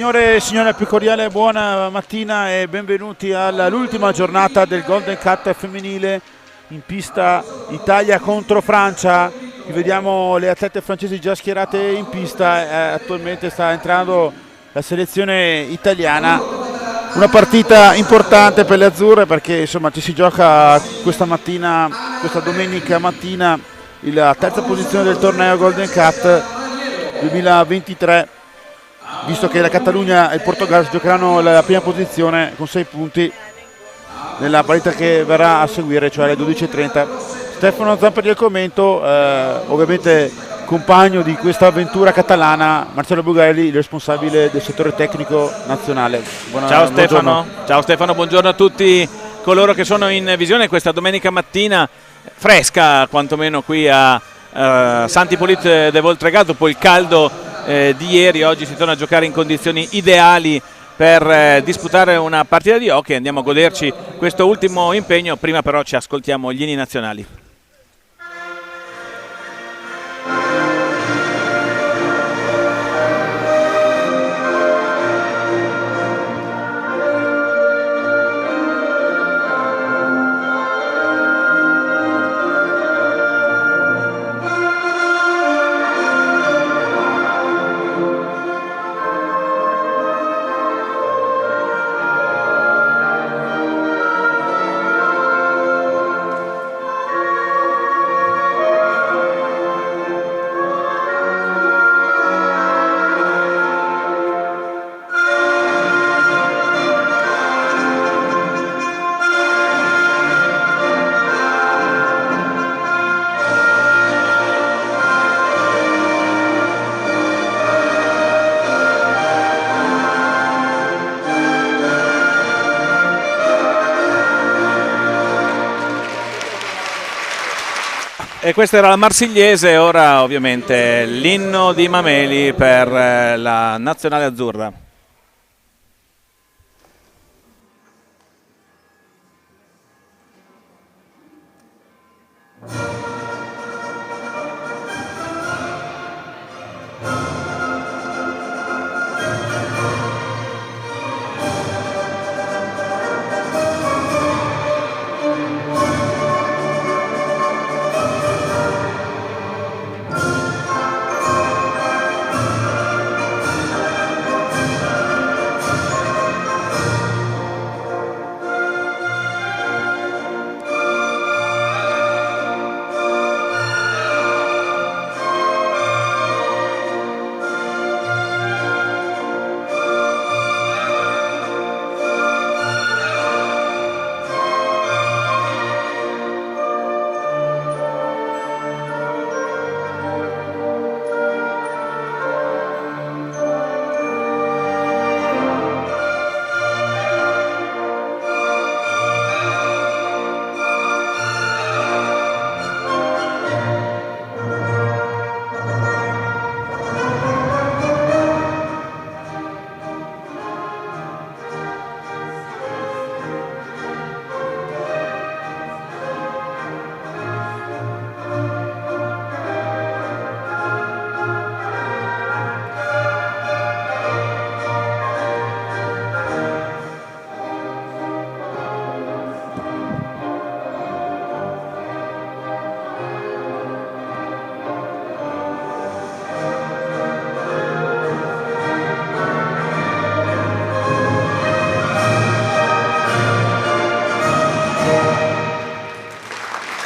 Signore e signore, più cordiale buona mattina e benvenuti all'ultima giornata del Golden Cup femminile in pista Italia contro Francia. Qui vediamo le atlete francesi già schierate in pista, attualmente sta entrando la selezione italiana. Una partita importante per le azzurre perché insomma ci si gioca questa mattina, questa domenica mattina, la terza posizione del torneo Golden Cup 2023. Visto che la Catalogna e il Portogallo giocheranno la prima posizione con 6 punti nella partita che verrà a seguire, cioè alle 12:30. Stefano Zampari al commento, ovviamente compagno di questa avventura catalana, Marcello Bugarelli, il responsabile del settore tecnico nazionale. Ciao Stefano. Ciao Stefano, buongiorno a tutti coloro che sono in visione questa domenica mattina fresca, quantomeno qui a Saint-Hippolyte de Voltregà, dopo il caldo di ieri. Oggi si torna a giocare in condizioni ideali per disputare una partita di hockey. Andiamo a goderci questo ultimo impegno, prima però ci ascoltiamo gli inni nazionali. E questa era la Marsigliese, ora ovviamente l'inno di Mameli per la nazionale azzurra.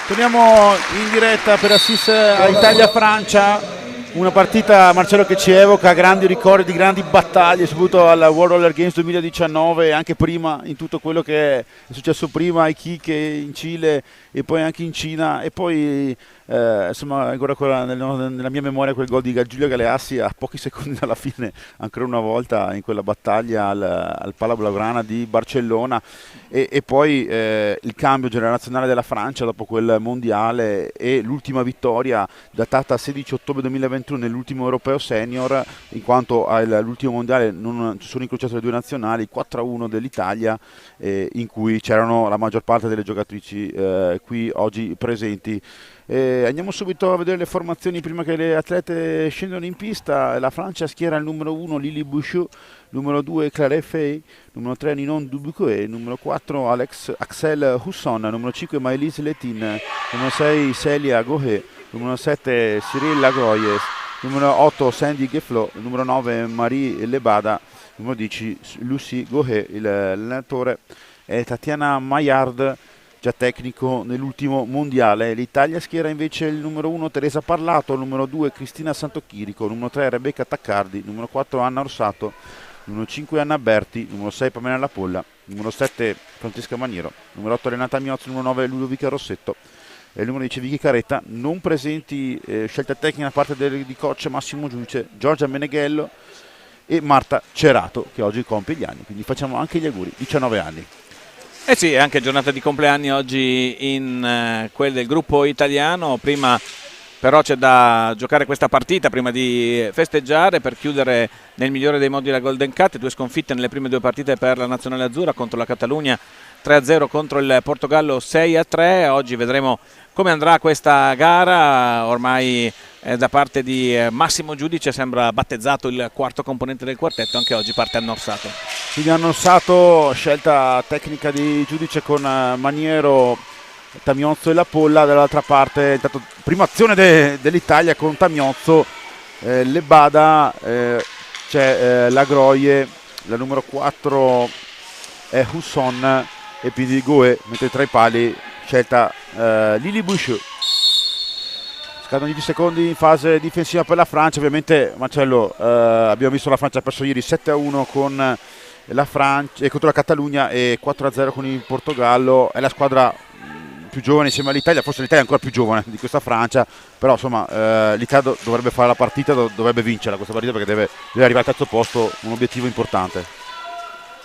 Torniamo in diretta per assistere a Italia-Francia, una partita, Marcello, che ci evoca grandi ricordi di grandi battaglie, soprattutto alla World Roller Games 2019 e anche prima, in tutto quello che è successo prima ai Kick in Cile e poi anche in Cina, e poi insomma ancora nella mia memoria quel gol di Giulio Galeassi a pochi secondi dalla fine, ancora una volta in quella battaglia al Pala Blaugrana di Barcellona, e poi il cambio generazionale della Francia dopo quel mondiale e l'ultima vittoria datata 16 ottobre 2021 nell'ultimo europeo senior, in quanto all'ultimo mondiale non ci sono incrociate le due nazionali, 4-1 dell'Italia, in cui c'erano la maggior parte delle giocatrici qui oggi presenti. Andiamo subito a vedere le formazioni prima che le atlete scendano in pista. La Francia schiera il numero 1 Lily Bouchot, numero 2 Claire Fey, numero 3 Ninon Dubuquet, numero 4 Axel Husson, numero 5 Maëlys Letin, numero 6 Celia Gohe, numero 7 Cyril Lagroyes, numero 8 Sandy Geflot, numero 9 Marie Lebada, numero 10 Lucie Gohe. L'allenatore è Tatiana Maillard, già tecnico nell'ultimo mondiale. L'Italia schiera invece il numero 1 Teresa Parlato, numero 2 Cristina Santochirico, numero 3 Rebecca Taccardi, numero 4 Anna Orsato, numero 5 Anna Berti, numero 6 Pamela Lapolla, numero 7 Francesca Maniero, numero 8 Renata Miozzi, numero 9 Ludovica Rossetto e il numero 10 Vicky Caretta. Non presenti scelta tecnica da parte di coach Massimo Giudice, Giorgia Meneghello e Marta Cerato, che oggi compie gli anni, quindi facciamo anche gli auguri, 19 anni. Eh sì, è anche giornata di compleanni oggi in quel del gruppo italiano. Prima però c'è da giocare questa partita prima di festeggiare per chiudere nel migliore dei modi la Golden Cat. 2 sconfitte nelle prime 2 partite per la nazionale azzurra, contro la Catalogna 3-0, contro il Portogallo 6-3. Oggi vedremo come andrà questa gara. Ormai da parte di Massimo Giudice sembra battezzato il quarto componente del quartetto, anche oggi parte Anna Orsato. Quindi Anna Orsato, scelta tecnica di Giudice con Maniero, Tamiozzo e Lapolla. Dall'altra parte intanto prima azione dell'Italia con Tamiozzo, Lebada, c'è Lagroie, la numero 4 è Husson e Pidi Goe, mentre tra i pali scelta Lily Bouchot. Scadono 10 secondi in fase difensiva per la Francia. Ovviamente, Marcello, abbiamo visto la Francia ha perso ieri 7-1 con la Francia, contro la Catalogna e 4-0 con il Portogallo. È la squadra più giovane insieme all'Italia, forse l'Italia è ancora più giovane di questa Francia, però insomma l'Italia dovrebbe fare la partita, dovrebbe vincere questa partita perché deve arrivare al terzo posto, un obiettivo importante.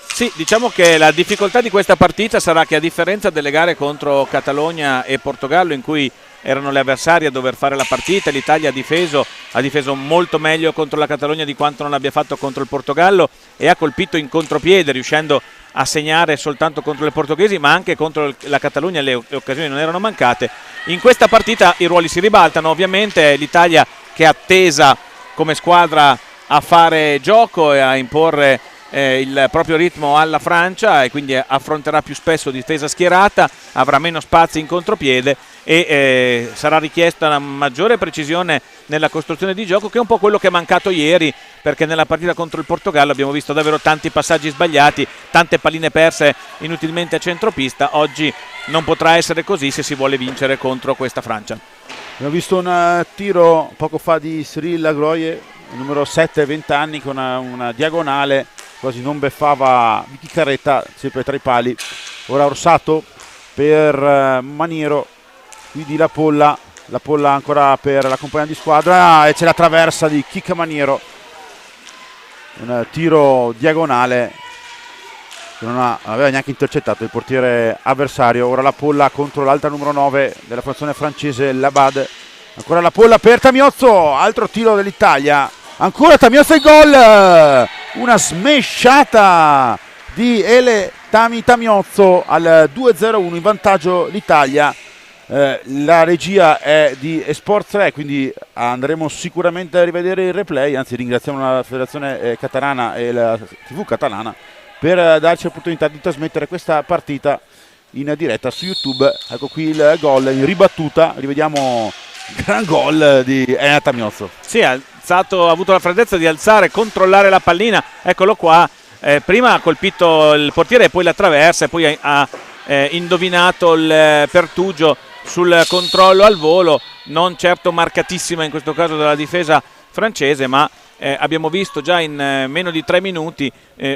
Sì, diciamo che la difficoltà di questa partita sarà che, a differenza delle gare contro Catalogna e Portogallo, in cui erano le avversarie a dover fare la partita, l'Italia ha difeso molto meglio contro la Catalogna di quanto non abbia fatto contro il Portogallo e ha colpito in contropiede, riuscendo a segnare soltanto contro le portoghesi, ma anche contro la Catalogna le occasioni non erano mancate. In questa partita i ruoli si ribaltano, ovviamente l'Italia, che è attesa come squadra a fare gioco e a imporre il proprio ritmo alla Francia, e quindi affronterà più spesso difesa schierata, avrà meno spazi in contropiede e sarà richiesta una maggiore precisione nella costruzione di gioco, che è un po' quello che è mancato ieri, perché nella partita contro il Portogallo abbiamo visto davvero tanti passaggi sbagliati, tante palline perse inutilmente a centropista. Oggi non potrà essere così se si vuole vincere contro questa Francia. Abbiamo visto un tiro poco fa di Cyril Lagroie, numero 7, 20 anni, con una diagonale, quasi non beffava Vicky Caretta, sempre tra i pali. Ora Orsato per Maniero, quindi la Polla ancora per la compagna di squadra, e c'è la traversa di Chicca Maniero, un tiro diagonale che non aveva neanche intercettato il portiere avversario. Ora la Polla contro l'altra numero 9 della formazione francese, Labad. Ancora la Polla per Tamiozzo, altro tiro dell'Italia, ancora Tamiozzo e gol, una smesciata di Ele Tamiozzo al 2-0-1, in vantaggio l'Italia. La regia è di Esport 3, quindi andremo sicuramente a rivedere il replay, anzi ringraziamo la federazione catalana e la TV catalana per darci l'opportunità di trasmettere questa partita in diretta su YouTube. Ecco qui il gol in ribattuta, rivediamo il gran gol di Elena Tamiozzo. Sì, ha avuto la freddezza di alzare, controllare la pallina, eccolo qua, prima ha colpito il portiere e poi la traversa, e poi ha indovinato il pertugio sul controllo al volo, non certo marcatissima in questo caso dalla difesa francese, ma abbiamo visto già in meno di 3 minuti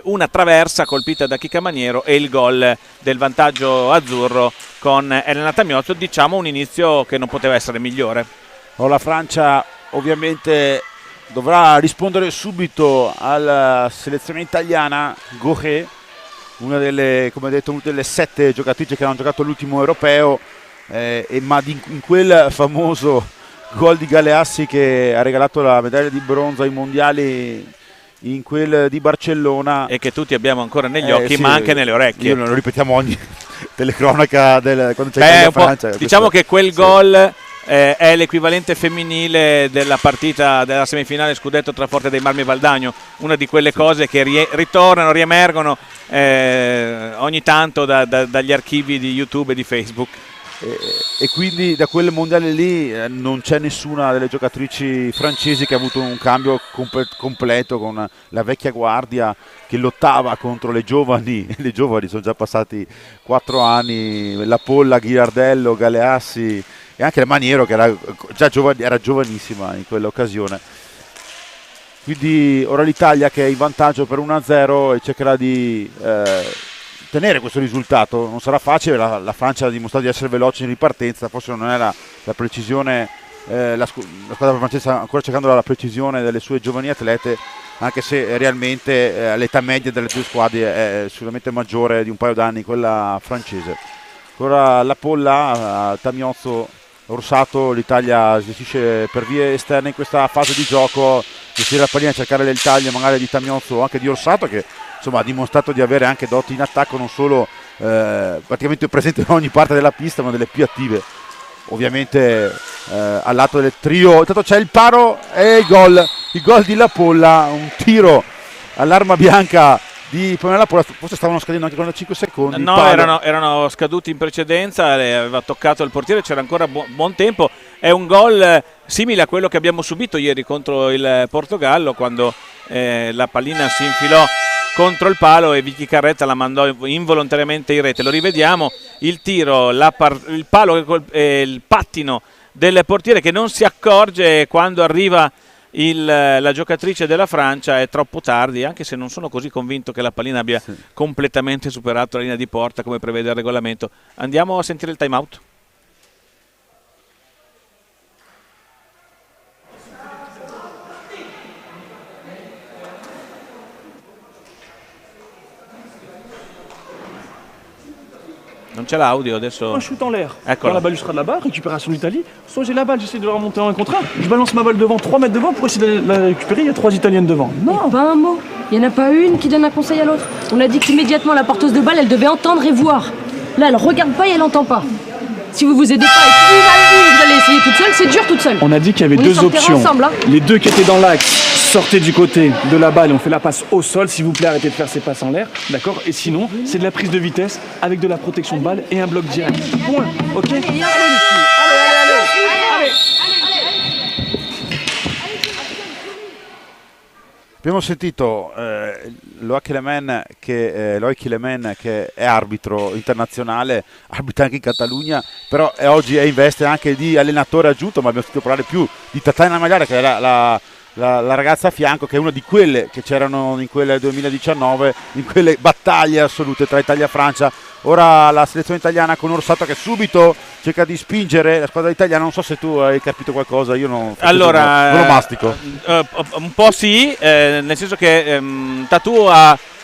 una traversa colpita da Chicca Maniero e il gol del vantaggio azzurro con Elena Tamiozzo. Diciamo un inizio che non poteva essere migliore. La Francia ovviamente dovrà rispondere subito alla selezione italiana. Gohe, una delle, come detto, una delle 7 giocatrici che hanno giocato l'ultimo europeo, ma in quel famoso gol di Galeassi che ha regalato la medaglia di bronzo ai mondiali, in quel di Barcellona, e che tutti abbiamo ancora negli occhi, sì, ma anche nelle orecchie. Lo ripetiamo ogni telecronaca quando c'è la Francia. Diciamo che quel gol è l'equivalente femminile della partita della semifinale scudetto tra Forte dei Marmi e Valdagno, una di quelle cose che ritornano, riemergono ogni tanto dagli archivi di YouTube e di Facebook. E quindi da quel mondiale lì non c'è nessuna delle giocatrici francesi che ha avuto un cambio completo, con la vecchia guardia che lottava contro le giovani. Le giovani sono già passati 4 anni, la Polla, Ghirardello, Galeassi e anche la Maniero, che era già era giovanissima in quell'occasione. Quindi ora l'Italia che è in vantaggio per 1-0 e cercherà di tenere questo risultato. Non sarà facile, la Francia ha dimostrato di essere veloce in ripartenza, forse non era la precisione, la squadra francese sta ancora cercando la precisione delle sue giovani atlete, anche se realmente l'età media delle due squadre è sicuramente maggiore di un paio d'anni quella francese. Ancora la Polla, Tamiozzo, Orsato, l'Italia gestisce per vie esterne in questa fase di gioco, gestire la pallina, cercare del taglio magari di Tamiozzo o anche di Orsato, che insomma ha dimostrato di avere anche doti in attacco, non solo praticamente presente in ogni parte della pista, ma delle più attive. Ovviamente al lato del trio, intanto c'è il paro e il gol di La Polla, un tiro all'arma bianca di Pamela Polla, forse stavano scadendo anche 45 secondi. No, erano scaduti in precedenza, aveva toccato il portiere, c'era ancora buon tempo. È un gol simile a quello che abbiamo subito ieri contro il Portogallo, quando la pallina si infilò contro il palo e Vicky Carretta la mandò involontariamente in rete. Lo rivediamo, il tiro, il palo e il pattino del portiere che non si accorge quando arriva la giocatrice della Francia. È troppo tardi, anche se non sono così convinto che la pallina abbia completamente superato la linea di porta come prevede il regolamento. Andiamo a sentire il time out. Non c'è l'audio adesso. Un shoot en l'air. Eccola. Quand la balle sera de là-bas, récupération d'Italie. Soit j'ai la balle, j'essaie de la remonter en un contre un. Je balance ma balle devant, 3 mètres devant pour essayer de la récupérer. Il y a 3 Italiennes devant. Non. Pas un mot. Il n'y en a pas une qui donne un conseil à l'autre. On a dit qu'immédiatement la porteuse de balle, elle devait entendre et voir. Là, elle regarde pas et elle entend pas. Si vous vous aidez pas et que vous allez essayer toute seule, c'est dur toute seule. On a dit qu'il y avait On est deux sur le terrain options. ensemble, hein. Les deux qui étaient dans l'axe sortaient du côté de la balle et on fait la passe au sol. S'il vous plaît, arrêtez de faire ces passes en l'air. D'accord. Et sinon, c'est de la prise de vitesse avec de la protection de balle et un bloc direct. Point. Ok. Allez, les filles. Allez. Abbiamo sentito Loïc Clément che è arbitro internazionale, arbitra anche in Catalogna, però oggi è in veste anche di allenatore aggiunto, ma abbiamo sentito parlare più di Tatiana Magliara, che era la ragazza a fianco, che è una di quelle che c'erano in quel 2019, in quelle battaglie assolute tra Italia e Francia. Ora la selezione italiana con Orsato che subito cerca di spingere la squadra italiana. Non so se tu hai capito qualcosa, io non lo mastico. Un po' sì, nel senso che Tatu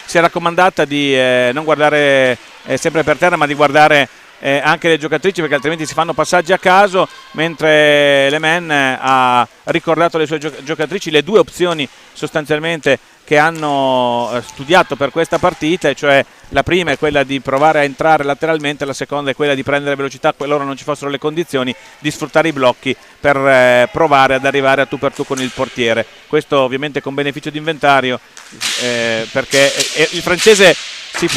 si è raccomandata di non guardare sempre per terra, ma di guardare anche le giocatrici, perché altrimenti si fanno passaggi a caso, mentre Lemen ha ricordato alle sue giocatrici le due opzioni sostanzialmente che hanno studiato per questa partita, cioè la prima è quella di provare a entrare lateralmente, la seconda è quella di prendere velocità qualora non ci fossero le condizioni, di sfruttare i blocchi per provare ad arrivare a tu per tu con il portiere. Questo ovviamente con beneficio di inventario, perché il francese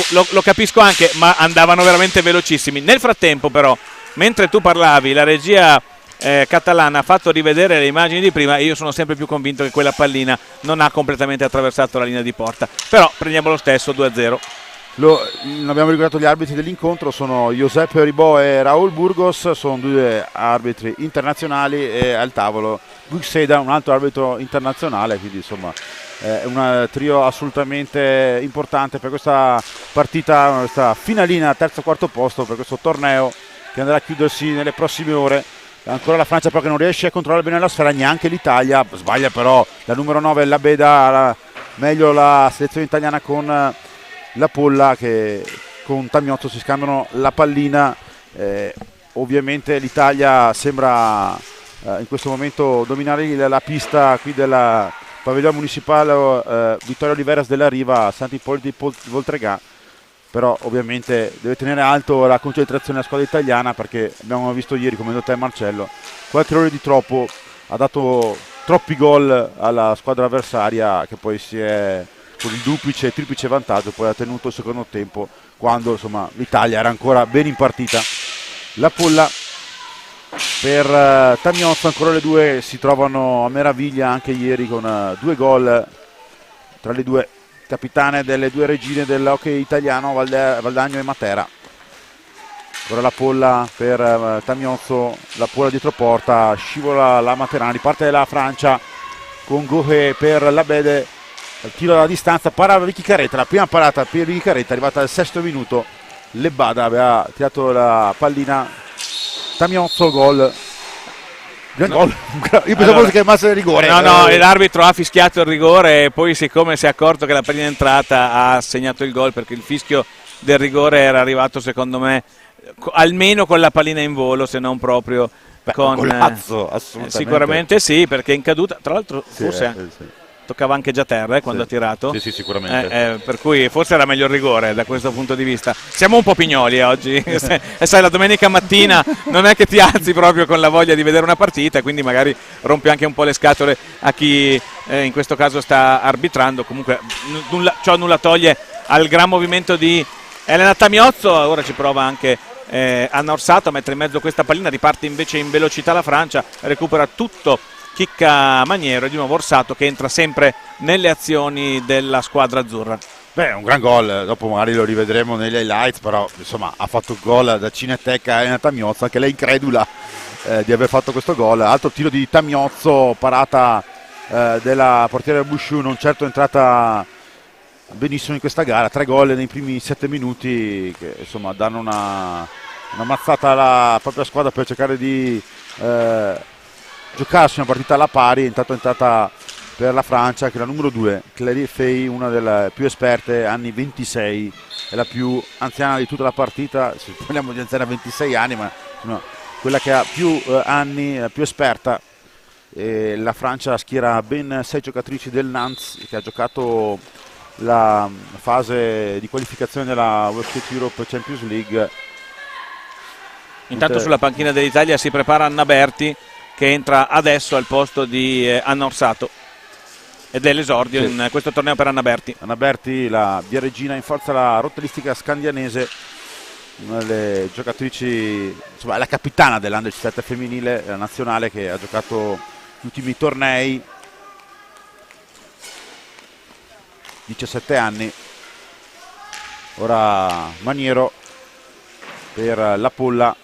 lo capisco anche, ma andavano veramente velocissimi. Nel frattempo però, mentre tu parlavi, la regia catalana ha fatto rivedere le immagini di prima e io sono sempre più convinto che quella pallina non ha completamente attraversato la linea di porta, però prendiamo lo stesso 2-0. Non abbiamo ricordato gli arbitri dell'incontro, sono Giuseppe Ribò e Raúl Burgos, sono due arbitri internazionali, e al tavolo Buxeda, un altro arbitro internazionale, quindi insomma è un trio assolutamente importante per questa partita, questa finalina terzo quarto posto per questo torneo che andrà a chiudersi nelle prossime ore. Ancora la Francia però che non riesce a controllare bene la sfera, neanche l'Italia, sbaglia però la numero 9 la Beda, meglio la selezione italiana con La Polla, che con Tamiozzo si scambiano la pallina. Ovviamente l'Italia sembra in questo momento dominare la pista qui della Pavilione Municipale Vittorio Oliveras della Riva, Santi Ippoliti di Voltregà. però ovviamente deve tenere alto la concentrazione della squadra italiana, perché abbiamo visto ieri, come ha detto te Marcello, qualche errore di troppo ha dato troppi gol alla squadra avversaria, che poi si è con il duplice e triplice vantaggio poi ha tenuto il secondo tempo, quando insomma l'Italia era ancora ben in partita. La Polla per Tamiozzo, ancora le due si trovano a meraviglia anche ieri con 2 gol tra le due capitane delle due regine dell'hockey italiano, Valdagno e Matera. Ora la Polla per Tamiozzo, la Polla dietro porta, scivola la Materana, riparte la Francia con Gohe per Labede, il tiro dalla distanza, para Vicky Carretta, la prima parata per Vicky Carretta, arrivata al 6° minuto, Lebada aveva tirato la pallina, Tamiozzo, gol. Gran gol. Io pensavo che chiamasse il rigore. No, l'arbitro ha fischiato il rigore e poi, siccome si è accorto che la pallina è entrata, ha segnato il gol, perché il fischio del rigore era arrivato, secondo me, almeno con la pallina in volo, se non proprio con golazzo, assolutamente. Sicuramente sì, perché in caduta, tra l'altro Sì, forse sì. toccava anche già terra quando ha tirato. Sì, sicuramente. Per cui forse era meglio il rigore da questo punto di vista. Siamo un po' pignoli oggi e sai, la domenica mattina non è che ti alzi proprio con la voglia di vedere una partita, quindi magari rompi anche un po' le scatole a chi in questo caso sta arbitrando. Comunque ciò nulla toglie al gran movimento di Elena Tamiozzo. Ora ci prova anche Anna Orsato a mettere in mezzo questa pallina, riparte invece in velocità la Francia, recupera tutto Chicca Maniero, e di nuovo Orsato che entra sempre nelle azioni della squadra azzurra. Beh, un gran gol, dopo magari lo rivedremo negli highlights, però insomma ha fatto il gol da Cineteca Elena Tamiozzo, anche lei incredula di aver fatto questo gol. Altro tiro di Tamiozzo, parata della portiera Bouchou, non certo entrata benissimo in questa gara. 3 gol nei primi 7 minuti che insomma danno una mazzata alla propria squadra per cercare di giocarsi una partita alla pari. Intanto è entrata per la Francia che è la numero 2, Clary Fay, una delle più esperte, anni 26, è la più anziana di tutta la partita. Se parliamo di anziana 26 anni, ma insomma, quella che ha più anni, più esperta. E la Francia schiera ben 6 giocatrici del Nantes, che ha giocato la fase di qualificazione della World Cup Europe Champions League. Intanto sulla panchina dell'Italia si prepara Anna Berti, che entra adesso al posto di Anna Orsato, ed è l'esordio in questo torneo per Anna Berti. Anna Berti, la via regina in forza alla rottelistica scandianese, una delle giocatrici, insomma, è la capitana dell'Under 17 femminile nazionale, che ha giocato gli ultimi tornei, 17 anni. Ora Maniero per la Polla,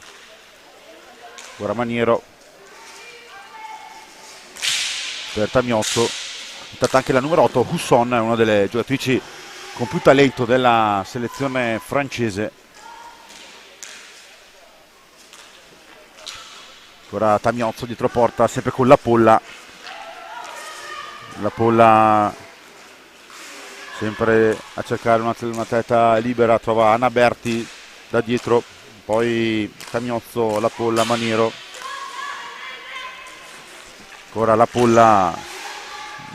ora Maniero per Tamiozzo, intanto anche la numero 8 Husson, una delle giocatrici con più talento della selezione francese. Ora Tamiozzo dietro porta, sempre con la Polla sempre a cercare una testa libera, trova Anna Berti da dietro, poi Tamiozzo, la Polla, Maniero. Ancora la Polla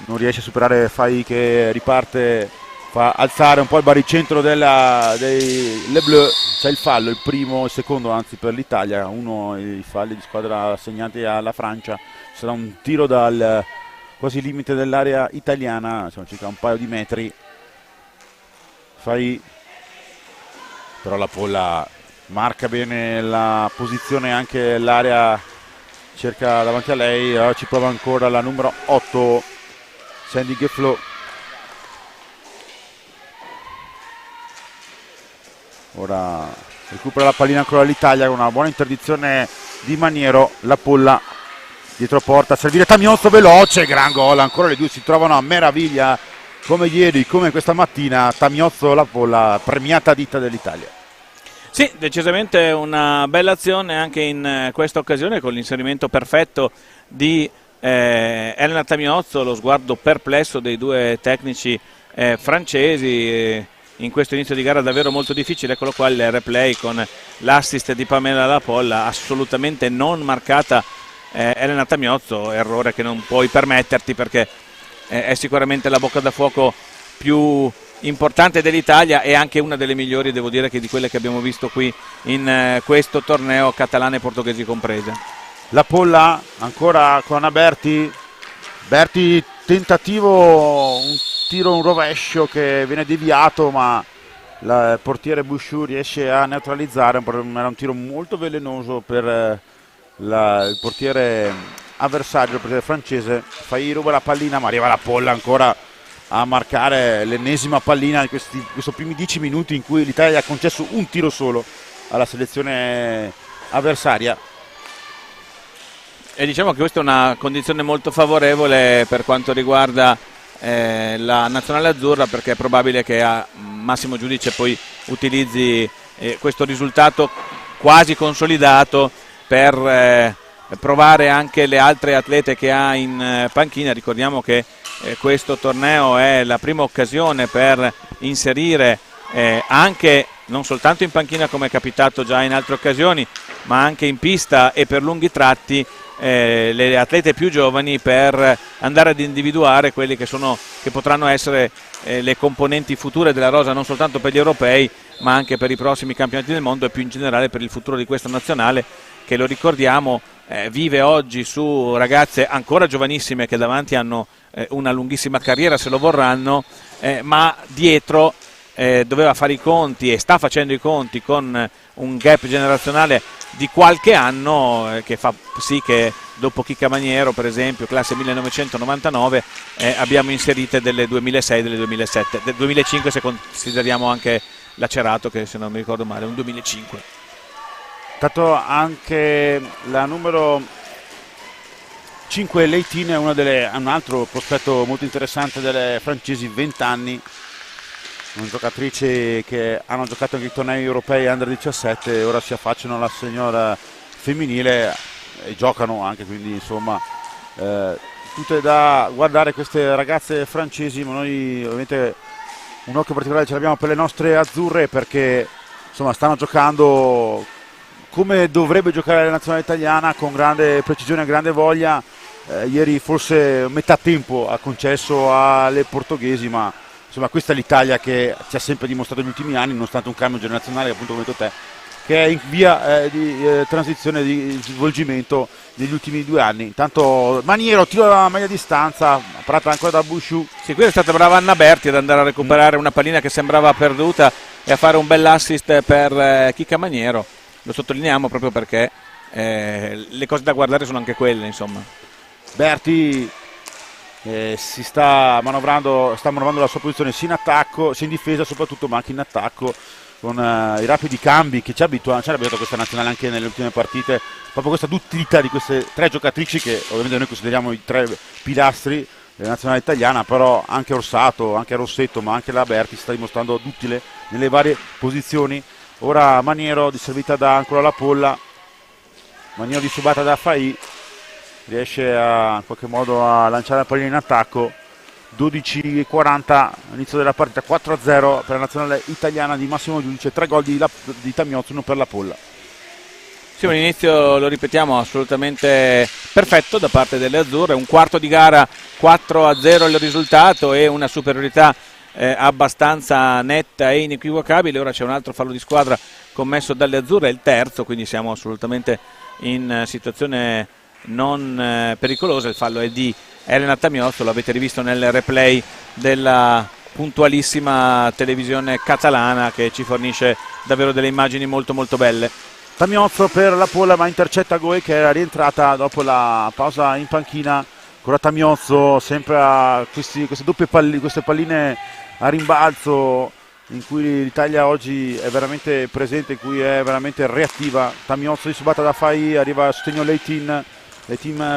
non riesce a superare Fai, che riparte, fa alzare un po' il baricentro dei Le Bleu. C'è il fallo, il primo, il secondo anzi per l'Italia, uno i falli di squadra assegnati alla Francia. Sarà un tiro dal quasi limite dell'area italiana, insomma, circa un paio di metri. Fai, però la Polla marca bene la posizione, anche l'area cerca davanti a lei. Allora ci prova ancora la numero 8 Sandy Geflo. Ora recupera la pallina ancora l'Italia con una buona interdizione di Maniero. La Polla dietro porta a servire Tamiozzo, veloce, gran gol. Ancora le due si trovano a meraviglia, come ieri, come questa mattina. Tamiozzo, la Polla, premiata ditta dell'Italia. Sì, decisamente una bella azione anche in questa occasione, con l'inserimento perfetto di Elena Tamiozzo, lo sguardo perplesso dei due tecnici francesi in questo inizio di gara davvero molto difficile. Eccolo qua il replay con l'assist di Pamela La Polla, assolutamente non marcata Elena Tamiozzo, errore che non puoi permetterti, perché è sicuramente la bocca da fuoco più importante dell'Italia e anche una delle migliori, devo dire, che di quelle che abbiamo visto qui in questo torneo, catalane e portoghesi comprese. La Polla ancora con Berti, tentativo, un tiro, un rovescio che viene deviato, ma il portiere Bouchou riesce a neutralizzare. Era un tiro molto velenoso per il portiere avversario, il portiere francese. Fai ruba la pallina, ma arriva la Polla ancora a marcare l'ennesima pallina in questi primi 10 minuti in cui l'Italia ha concesso un tiro solo alla selezione avversaria. E diciamo che questa è una condizione molto favorevole per quanto riguarda la nazionale azzurra, perché è probabile che a Massimo Giudice poi utilizzi questo risultato quasi consolidato per provare anche le altre atlete che ha in panchina. Ricordiamo che questo torneo è la prima occasione per inserire anche, non soltanto in panchina come è capitato già in altre occasioni, ma anche in pista e per lunghi tratti le atlete più giovani, per andare ad individuare quelli che potranno essere le componenti future della rosa, non soltanto per gli europei ma anche per i prossimi campionati del mondo e più in generale per il futuro di questa nazionale che, lo ricordiamo, vive oggi su ragazze ancora giovanissime che davanti hanno una lunghissima carriera se lo vorranno, ma dietro doveva fare i conti e sta facendo i conti con un gap generazionale di qualche anno che fa sì che dopo Chicca Maniero, per esempio, classe 1999, abbiamo inserite delle 2006, delle 2007, del 2005 se consideriamo anche Lacerato, che se non mi ricordo male è un 2005. Tanto anche la numero 5 Leitin è un altro prospetto molto interessante delle francesi, 20 anni, una giocatrice che hanno giocato anche i tornei europei under 17 e ora si affacciano alla signora femminile e giocano anche, quindi insomma tutte da guardare queste ragazze francesi, ma noi ovviamente un occhio particolare ce l'abbiamo per le nostre azzurre, perché insomma stanno giocando come dovrebbe giocare la nazionale italiana, con grande precisione e grande voglia. Ieri forse metà tempo ha concesso alle portoghesi, ma insomma questa è l'Italia che ci ha sempre dimostrato negli ultimi anni, nonostante un cambio generazionale, appunto come detto te, che è in via di transizione, di svolgimento negli ultimi 2 anni. Intanto Maniero, tiro da media distanza, parata ancora da Bouchou. Sì, qui è stata brava Anna Berti ad andare a recuperare una pallina che sembrava perduta e a fare un bell'assist per Chicca Maniero. Lo sottolineiamo proprio perché le cose da guardare sono anche quelle, insomma. Berti si sta manovrando la sua posizione sia in attacco, sia in difesa soprattutto, ma anche in attacco, con i rapidi cambi che ci ha abituato questa nazionale anche nelle ultime partite, proprio questa duttilità di queste 3 giocatrici che ovviamente noi consideriamo i 3 pilastri della nazionale italiana, però anche Orsato, anche Rossetto, ma anche la Berti si sta dimostrando duttile nelle varie posizioni. Ora Maniero di servita da ancora la Polla, Maniero di subata da Fai, riesce in qualche modo a lanciare la pallina in attacco. 12:40 all'inizio della partita, 4-0 per la nazionale italiana di Massimo Giudice, 3 gol di Tamiozzo, 1 per la Polla. Sì, un inizio, lo ripetiamo, assolutamente perfetto da parte delle azzurre, un quarto di gara 4-0 il risultato e una superiorità abbastanza netta e inequivocabile. Ora c'è un altro fallo di squadra commesso dalle azzurre, il terzo, quindi siamo assolutamente in situazione non pericolosa. Il fallo è di Elena Tamiozzo, l'avete rivisto nel replay della puntualissima televisione catalana che ci fornisce davvero delle immagini molto molto belle. Tamiozzo per la Polla, ma intercetta Goe che era rientrata dopo la pausa in panchina. Ancora Tamiozzo, sempre a queste palline a rimbalzo in cui l'Italia oggi è veramente presente, in cui è veramente reattiva. Tamiozzo di subata da Fai, arriva a sostegno Leitin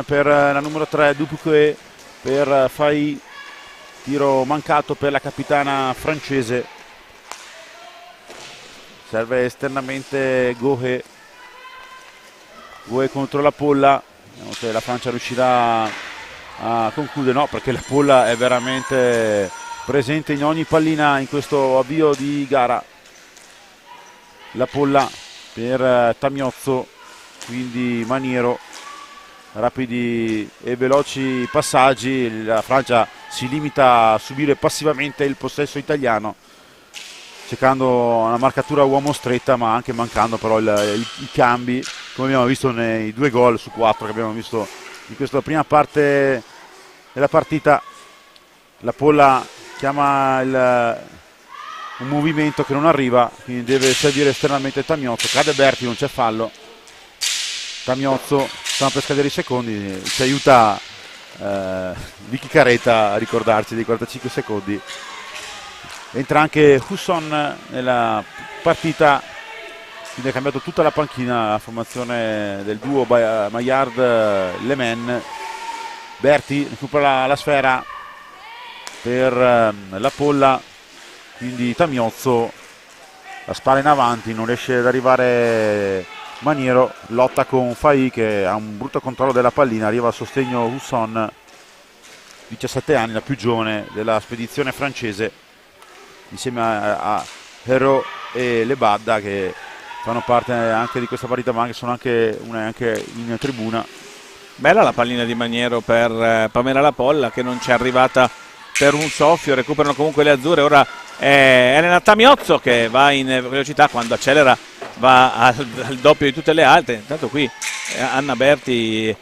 per la numero 3, Dupuque per Fai, tiro mancato per la capitana francese. Serve esternamente Goe contro la Polla, vediamo se la Francia riuscirà a concludere. No, perché la Polla è veramente presente in ogni pallina in questo avvio di gara. La Polla per Tamiozzo, quindi Maniero, rapidi e veloci passaggi. La Francia si limita a subire passivamente il possesso italiano, cercando una marcatura uomo stretta, ma anche mancando però i cambi, come abbiamo visto nei 2 gol su 4 che abbiamo visto in questa prima parte della partita. La Polla chiama un movimento che non arriva, quindi deve servire esternamente Tamiozzo, cade Berti, non c'è fallo. Tamiozzo, stanno per scadere i secondi, ci aiuta Vicky Caretta a ricordarci dei 45 secondi. Entra anche Husson nella partita, quindi ha cambiato tutta la panchina, la formazione del duo Maillard-Lemen. Berti recupera la sfera per la Polla, quindi Tamiozzo la spalla in avanti, non riesce ad arrivare Maniero, lotta con Fai che ha un brutto controllo della pallina, arriva al sostegno Husson, 17 anni, la più giovane della spedizione francese, insieme a Hero e Lebadda che fanno parte anche di questa partita, ma sono anche in tribuna. Bella la pallina di Maniero per Pamela La Polla, che non c'è arrivata per un soffio. Recuperano comunque le azzurre. Ora è Elena Tamiozzo che va in velocità, quando accelera va al doppio di tutte le altre. Intanto qui Anna Berti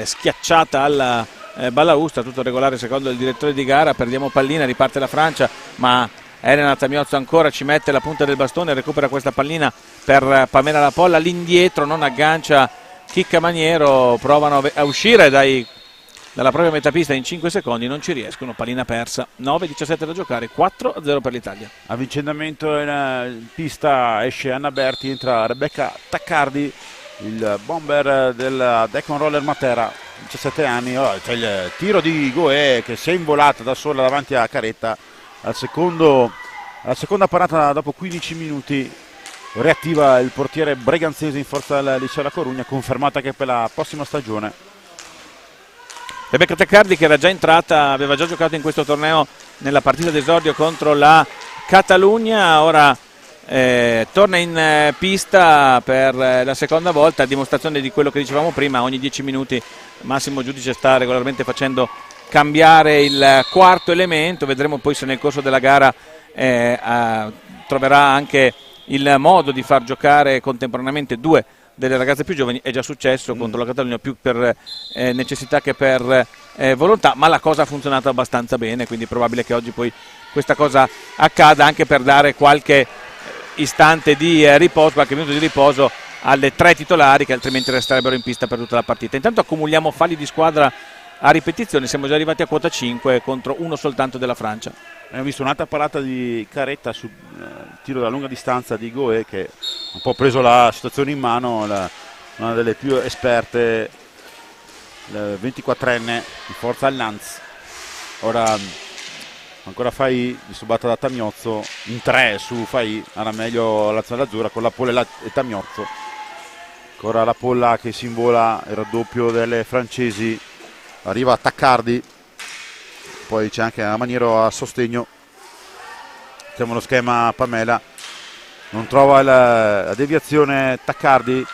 schiacciata alla balaustra, tutto regolare secondo il direttore di gara. Perdiamo pallina, riparte la Francia, ma Elena Tamiozzo ancora ci mette la punta del bastone, recupera questa pallina per Pamela La Polla, l'indietro non aggancia Chicca Maniero, provano a uscire dalla propria metapista in 5 secondi, non ci riescono, pallina persa. 9-17 da giocare, 4-0 per l'Italia. Avvicendamento in pista, esce Anna Berti, entra Rebecca Taccardi, il bomber del Decon Roller Matera, 17 anni. C'è il tiro di Goe che si è involata da sola davanti a Caretta alla seconda parata dopo 15 minuti. Reattiva il portiere breganzese in forza del Liceo La Corugna, confermata che per la prossima stagione. Rebecca Taccardi, che era già entrata, aveva già giocato in questo torneo nella partita d'esordio contro la Catalogna, ora torna in pista per la seconda volta, a dimostrazione di quello che dicevamo prima. Ogni 10 minuti Massimo Giudice sta regolarmente facendo cambiare il quarto elemento. Vedremo poi se nel corso della gara troverà anche il modo di far giocare contemporaneamente due delle ragazze più giovani. È già successo contro la Catalogna, più per necessità che per volontà, ma la cosa ha funzionato abbastanza bene, quindi è probabile che oggi poi questa cosa accada, anche per dare qualche istante di riposo, qualche minuto di riposo alle 3 titolari che altrimenti resterebbero in pista per tutta la partita. Intanto accumuliamo falli di squadra a ripetizione, siamo già arrivati a quota 5 contro uno soltanto della Francia. Abbiamo visto un'altra parata di Caretta sul tiro da lunga distanza di Goe, che ha un po' preso la situazione in mano, una delle più esperte, 24enne in forza al Nantes. Ora ancora Fai, disturbata da Tamiozzo, in 3 su Fai, era meglio l'azione azzurra con La Polla e Tamiozzo. Ancora La Polla che si invola, il raddoppio delle francesi, arriva Taccardi, poi c'è anche Maniero a sostegno. Facciamo lo schema Pamela, non trova la deviazione Taccardi,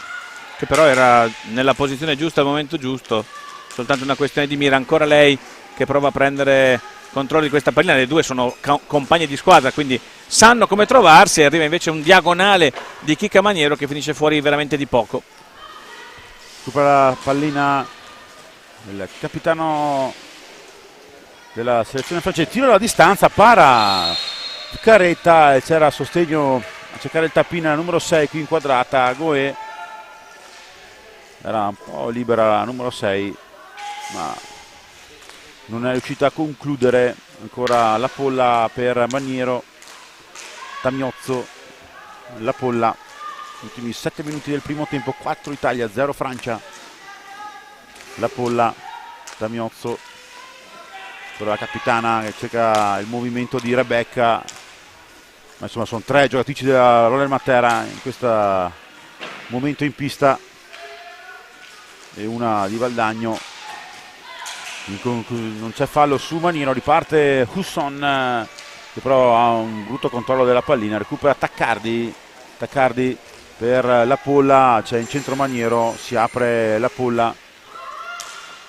che però era nella posizione giusta al momento giusto, soltanto una questione di mira. Ancora lei che prova a prendere controllo di questa pallina. Le due sono compagni di squadra, quindi sanno come trovarsi. Arriva invece un diagonale di Chicca Maniero che finisce fuori veramente di poco. Supera la pallina il capitano della selezione francese, tiro alla distanza, para Caretta e c'era a sostegno a cercare il tappino la numero 6 qui inquadrata. Goe era un po' libera la numero 6, ma non è riuscita a concludere. Ancora La Polla per Maniero, Tamiozzo, La Polla. Ultimi 7 minuti del primo tempo, 4 Italia, 0 Francia. La Polla, Tamiozzo, per la capitana che cerca il movimento di Rebecca, ma insomma sono 3 giocatrici della Roller Matera in questo momento in pista e una di Valdagno. Non c'è fallo su Maniero, riparte Husson che però ha un brutto controllo della pallina, recupera Taccardi per La Polla, c'è in centro Maniero, si apre La Polla,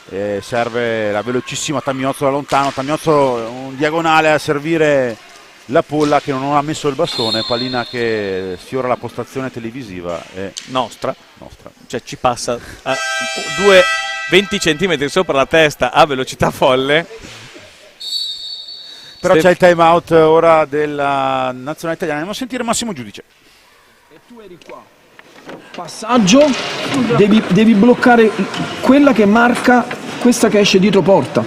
serve la velocissima Tamiozzo da lontano, Tamiozzo un diagonale a servire la Polla che non ha messo il bastone, pallina che sfiora la postazione televisiva e nostra, cioè ci passa a 20 cm sopra la testa a velocità folle. Però c'è il time out ora della nazionale italiana. Andiamo a sentire Massimo Giudice. E tu eri qua. Passaggio, devi bloccare quella che marca questa che esce dietro porta.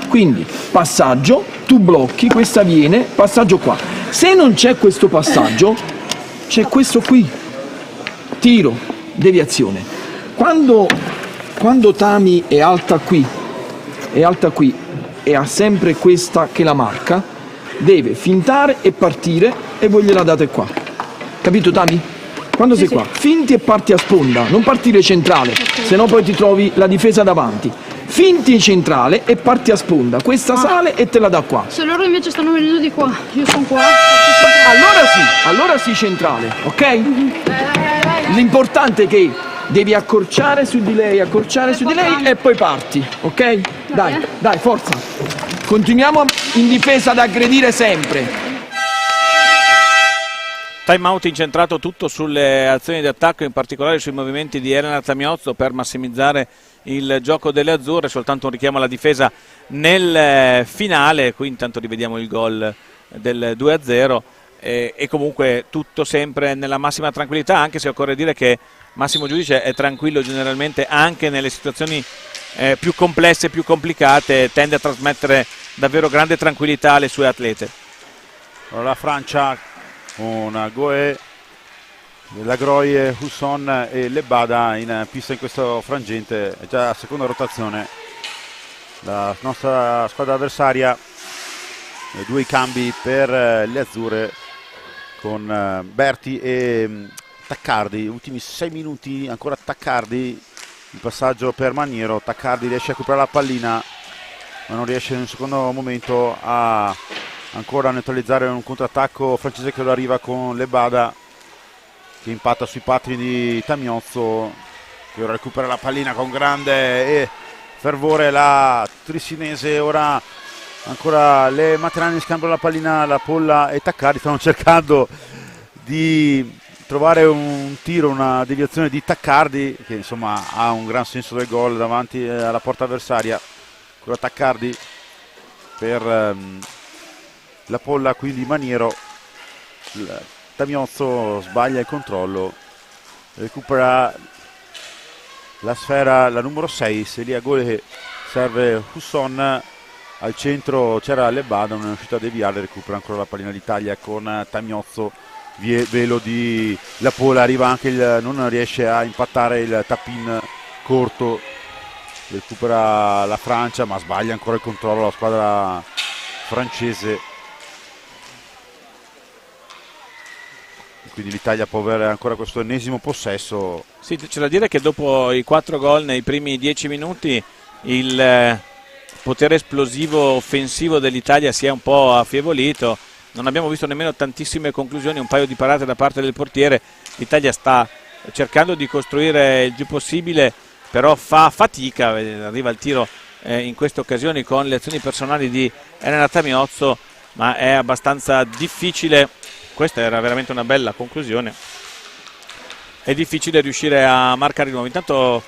Quindi passaggio, tu blocchi, questa viene, passaggio qua. Se non c'è questo passaggio, c'è questo qui. Tiro, deviazione. Quando Tami è alta qui e ha sempre questa che la marca, deve fintare e partire e voi gliela date qua. Capito Tami? Quando sei qua, finti e parti a sponda, non partire centrale, se no poi ti trovi la difesa davanti. Finti in centrale e parti a sponda, questa sale e te la dà qua. Se loro invece stanno venendo di qua, io sono qua. Allora sì centrale, ok? L'importante è che devi accorciare su di lei e poi parti, ok? Dai, forza. Continuiamo in difesa ad aggredire sempre. Time out incentrato tutto sulle azioni di attacco, in particolare sui movimenti di Elena Tamiozzo per massimizzare il gioco delle azzurre, soltanto un richiamo alla difesa nel finale. Qui intanto rivediamo il gol del 2-0 e comunque tutto sempre nella massima tranquillità, anche se occorre dire che Massimo Giudice è tranquillo generalmente anche nelle situazioni più complesse, più complicate, tende a trasmettere davvero grande tranquillità alle sue atlete. Allora la Francia con Goe, Lagroie, Husson e Lebada in pista in questo frangente, è già la seconda rotazione. La nostra squadra avversaria, due cambi per le azzurre con Berti e Taccardi, ultimi 6 minuti ancora Taccardi, il passaggio per Maniero, Taccardi riesce a recuperare la pallina ma non riesce in un secondo momento a ancora neutralizzare un contrattacco francese che lo arriva con Lebada che impatta sui patri di Tamiozzo, che ora recupera la pallina con grande fervore la trissinese. Ora ancora le materane scambiano la pallina, la Polla e Taccardi stanno cercando di trovare un tiro, una deviazione di Taccardi che insomma ha un gran senso del gol davanti alla porta avversaria. Ancora Taccardi per la Polla, quindi Maniero. Tamiozzo sbaglia il controllo, recupera la sfera la numero 6, Selia Gole, serve Husson, al centro c'era Lebada, non è riuscito a deviare, recupera ancora la pallina d'Italia con Tamiozzo, velo di la Polla, arriva anche non riesce a impattare il tap-in corto, recupera la Francia ma sbaglia ancora il controllo la squadra francese. Quindi l'Italia può avere ancora questo ennesimo possesso. Sì, c'è da dire che dopo i 4 gol nei primi 10 minuti il potere esplosivo offensivo dell'Italia si è un po' affievolito, non abbiamo visto nemmeno tantissime conclusioni, un paio di parate da parte del portiere. L'Italia sta cercando di costruire il più possibile, però fa fatica, arriva il tiro in queste occasioni con le azioni personali di Elena Tamiozzo, ma è abbastanza difficile. Questa era veramente una bella conclusione. È difficile riuscire a marcare di nuovo. Intanto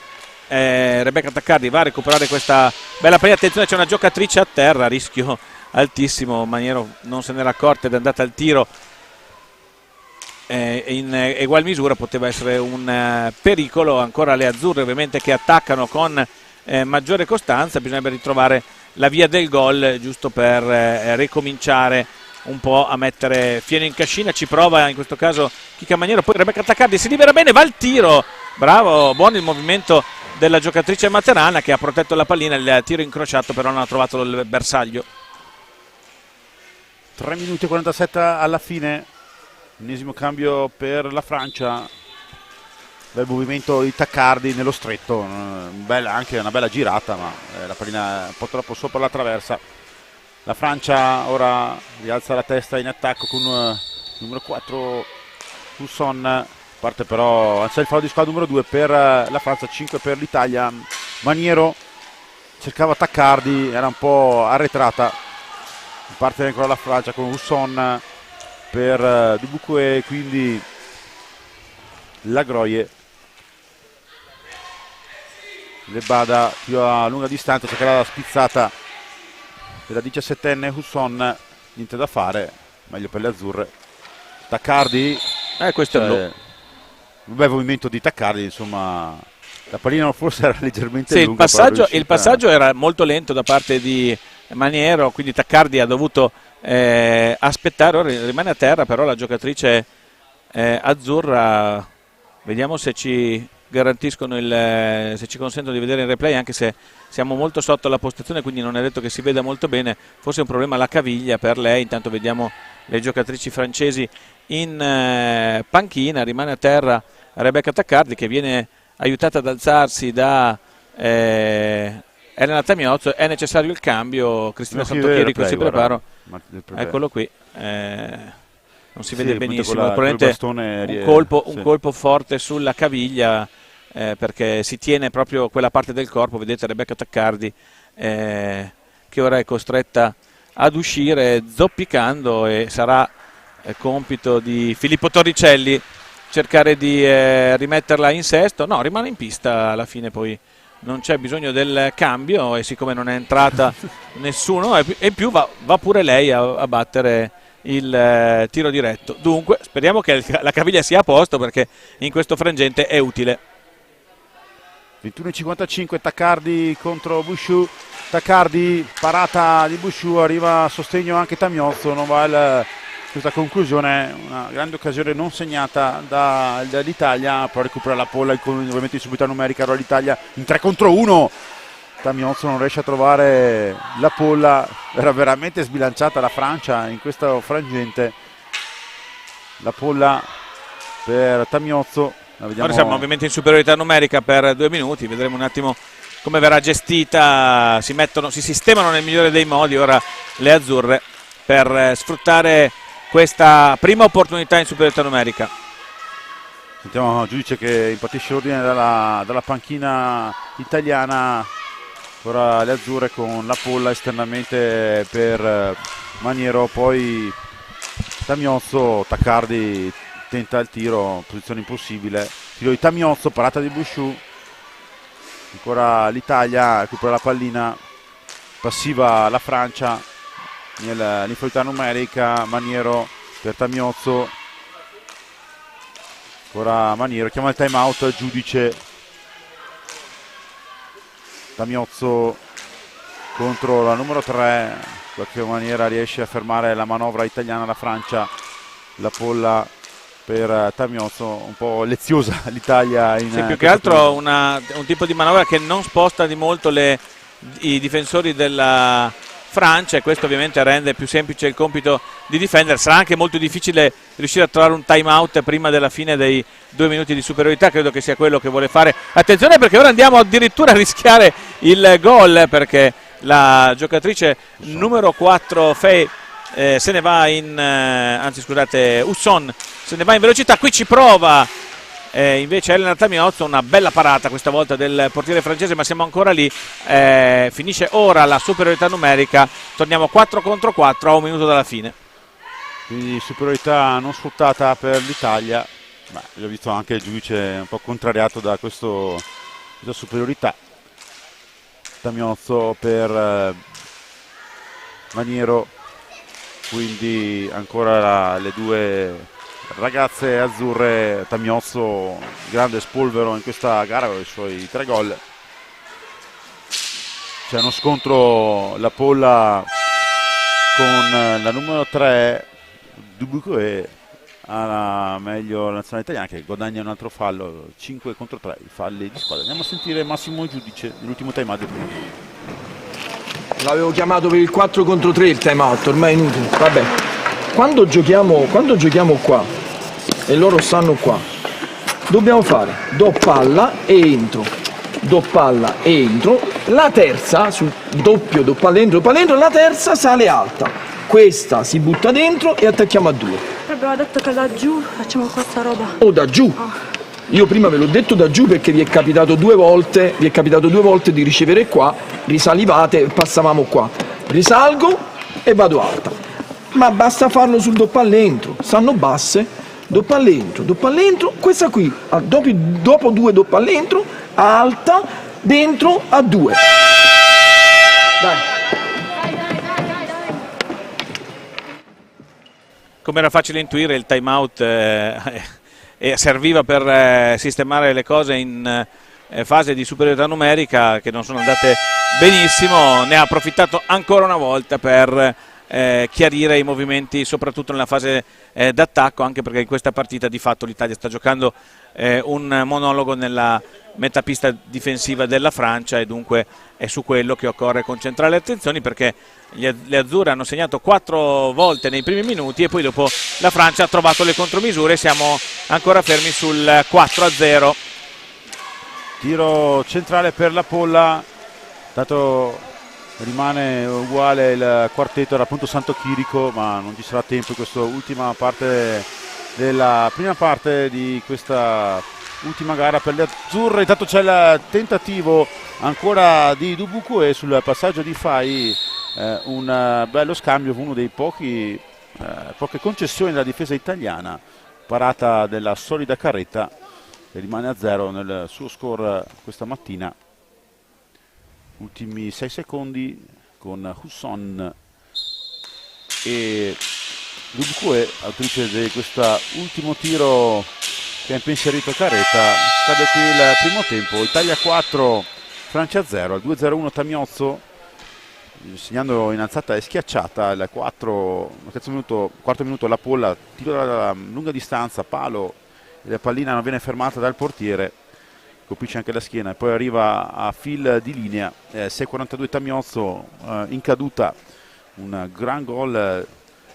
Rebecca Taccardi va a recuperare questa bella palla. Attenzione, c'è una giocatrice a terra, rischio altissimo. Maniero non se n'era accorta ed è andata al tiro. In egual misura poteva essere un pericolo. Ancora le azzurre ovviamente che attaccano con maggiore costanza. Bisognerebbe ritrovare la via del gol giusto per ricominciare un po' a mettere fieno in cascina. Ci prova in questo caso Chica Maniero, poi Rebecca Taccardi si libera bene, va al tiro, bravo, buono il movimento della giocatrice materana che ha protetto la pallina, il tiro incrociato però non ha trovato il bersaglio. 3 minuti e 47 alla fine, ennesimo cambio per la Francia, bel movimento di Taccardi nello stretto, anche una bella girata ma la pallina un po' troppo sopra la traversa. La Francia ora rialza la testa in attacco con numero 4 Husson, parte però, c'è il fallo di squadra numero 2 per la Francia, 5 per l'Italia. Maniero cercava Taccardi, era un po' arretrata. Parte ancora la Francia con Husson per Dubuque, quindi Lagroie. Lebada più a lunga distanza, cercherà la spizzata della 17enne Husson, niente da fare, meglio per le azzurre. Taccardi, questo è un bel movimento di Taccardi, insomma la pallina forse era leggermente sì, lunga. Il passaggio era molto lento da parte di Maniero, quindi Taccardi ha dovuto aspettare, ora rimane a terra, però la giocatrice azzurra, vediamo se ci garantiscono se ci consentono di vedere il replay, anche se siamo molto sotto la postazione, quindi non è detto che si veda molto bene, forse è un problema alla caviglia per lei. Intanto vediamo le giocatrici francesi in panchina, rimane a terra Rebecca Taccardi che viene aiutata ad alzarsi da Elena Tamiozzo. È necessario il cambio, Cristina Santochirico si prepara, eccolo qui, non si vede benissimo, probabilmente un colpo forte sulla caviglia, perché si tiene proprio quella parte del corpo. Vedete Rebecca Taccardi che ora è costretta ad uscire zoppicando, e sarà compito di Filippo Torricelli cercare di rimetterla in sesto. No, rimane in pista alla fine, poi non c'è bisogno del cambio, e siccome non è entrata nessuno, e in più va pure lei a battere il tiro diretto. Dunque speriamo che la caviglia sia a posto, perché in questo frangente è utile. 21:55, Taccardi contro Bouchou. Taccardi, parata di Bouchou, arriva a sostegno anche Tamiozzo, non va questa conclusione, una grande occasione non segnata dall'Italia, poi recupera la palla ovviamente in subita numerica, allora l'Italia in 3 contro 1. Tamiozzo non riesce a trovare la palla, era veramente sbilanciata la Francia in questo frangente. La palla per Tamiozzo. Ora siamo ovviamente in superiorità numerica per 2 minuti, vedremo un attimo come verrà gestita. Si sistemano nel migliore dei modi ora le azzurre per sfruttare questa prima opportunità in superiorità numerica. Sentiamo il giudice che impartisce l'ordine dalla panchina italiana. Ora le azzurre con la palla esternamente per Maniero, poi Tamiozzo. Taccardi tenta il tiro, posizione impossibile, tiro di Tamiozzo, parata di Bouchou, ancora l'Italia, recupera la pallina, passiva la Francia nell'inferiorità numerica. Maniero per Tamiozzo, ancora Maniero, chiama il time out, giudice. Tamiozzo contro la numero 3, in qualche maniera riesce a fermare la manovra italiana. La Francia, la palla per Tamiozzo, un po' leziosa l'Italia in più che altro un tipo di manovra che non sposta di molto i difensori della Francia, e questo ovviamente rende più semplice il compito di difendere. Sarà anche molto difficile riuscire a trovare un time out prima della fine dei 2 minuti di superiorità, credo che sia quello che vuole fare. Attenzione, perché ora andiamo addirittura a rischiare il gol, perché la giocatrice numero 4 Fei se ne va Husson se ne va in velocità. Qui ci prova invece Elena Tamiozzo, una bella parata questa volta del portiere francese, ma siamo ancora lì. Finisce ora la superiorità numerica, torniamo 4 contro 4 a 1 minuto dalla fine. Quindi superiorità non sfruttata per l'Italia. Ho visto anche il giudice un po' contrariato da questa superiorità. Tamiozzo per Maniero, quindi ancora le due ragazze azzurre. Tamiozzo, grande spolvero in questa gara con i suoi 3 gol. C'è uno scontro, la palla con la numero 3 Dubuque, alla meglio la nazionale italiana, che guadagna un altro fallo. 5 contro 3 i falli di squadra. Andiamo a sentire Massimo Giudice nell'ultimo time out. L'avevo chiamato per il 4 contro 3 il time out, ormai è inutile. Vabbè, quando giochiamo qua e loro stanno qua, dobbiamo fare do palla e entro, do palla e entro, la terza sul doppio do palla dentro, la terza sale alta, questa si butta dentro e attacchiamo a 2. Abbiamo detto che da giù facciamo questa roba. O da giù. Io prima ve l'ho detto da giù perché vi è capitato 2 volte di ricevere qua, risalivate e passavamo qua. Risalgo e vado alta. Ma basta farlo sul doppall'entro, stanno basse, doppall'entro, questa qui, dopo 2 doppall'entro, alta, dentro a 2. Dai. Come era facile intuire, il time out serviva per sistemare le cose in fase di superiorità numerica che non sono andate benissimo. Ne ha approfittato ancora una volta per chiarire i movimenti, soprattutto nella fase d'attacco, anche perché in questa partita di fatto l'Italia sta giocando un monologo nella metapista difensiva della Francia, e dunque è su quello che occorre concentrare le attenzioni, perché le azzurre hanno segnato 4 volte nei primi minuti e poi dopo la Francia ha trovato le contromisure. Siamo ancora fermi sul 4-0. Tiro centrale per la Polla, dato rimane uguale il quartetto, era appunto Santo Chirico, ma non ci sarà tempo in questa ultima parte della prima parte di questa ultima gara per le azzurre. Intanto c'è il tentativo ancora di Dubucu e sul passaggio di Fai un bello scambio, uno dei poche concessioni della difesa italiana, parata della solida Carretta che rimane a 0 nel suo score questa mattina. Ultimi 6 secondi con Husson e Dubuque, autrice di questo ultimo tiro che ha impensierito Carretta. Scade qui il primo tempo, Italia 4, Francia 0, al 2-0-1 Tamiozzo, segnando in alzata e schiacciata il quarto minuto la Polla, tiro da lunga distanza, palo, e la pallina non viene fermata dal portiere, colpisce anche la schiena e poi arriva a fil di linea. 6-42 Tamiozzo in caduta, un gran gol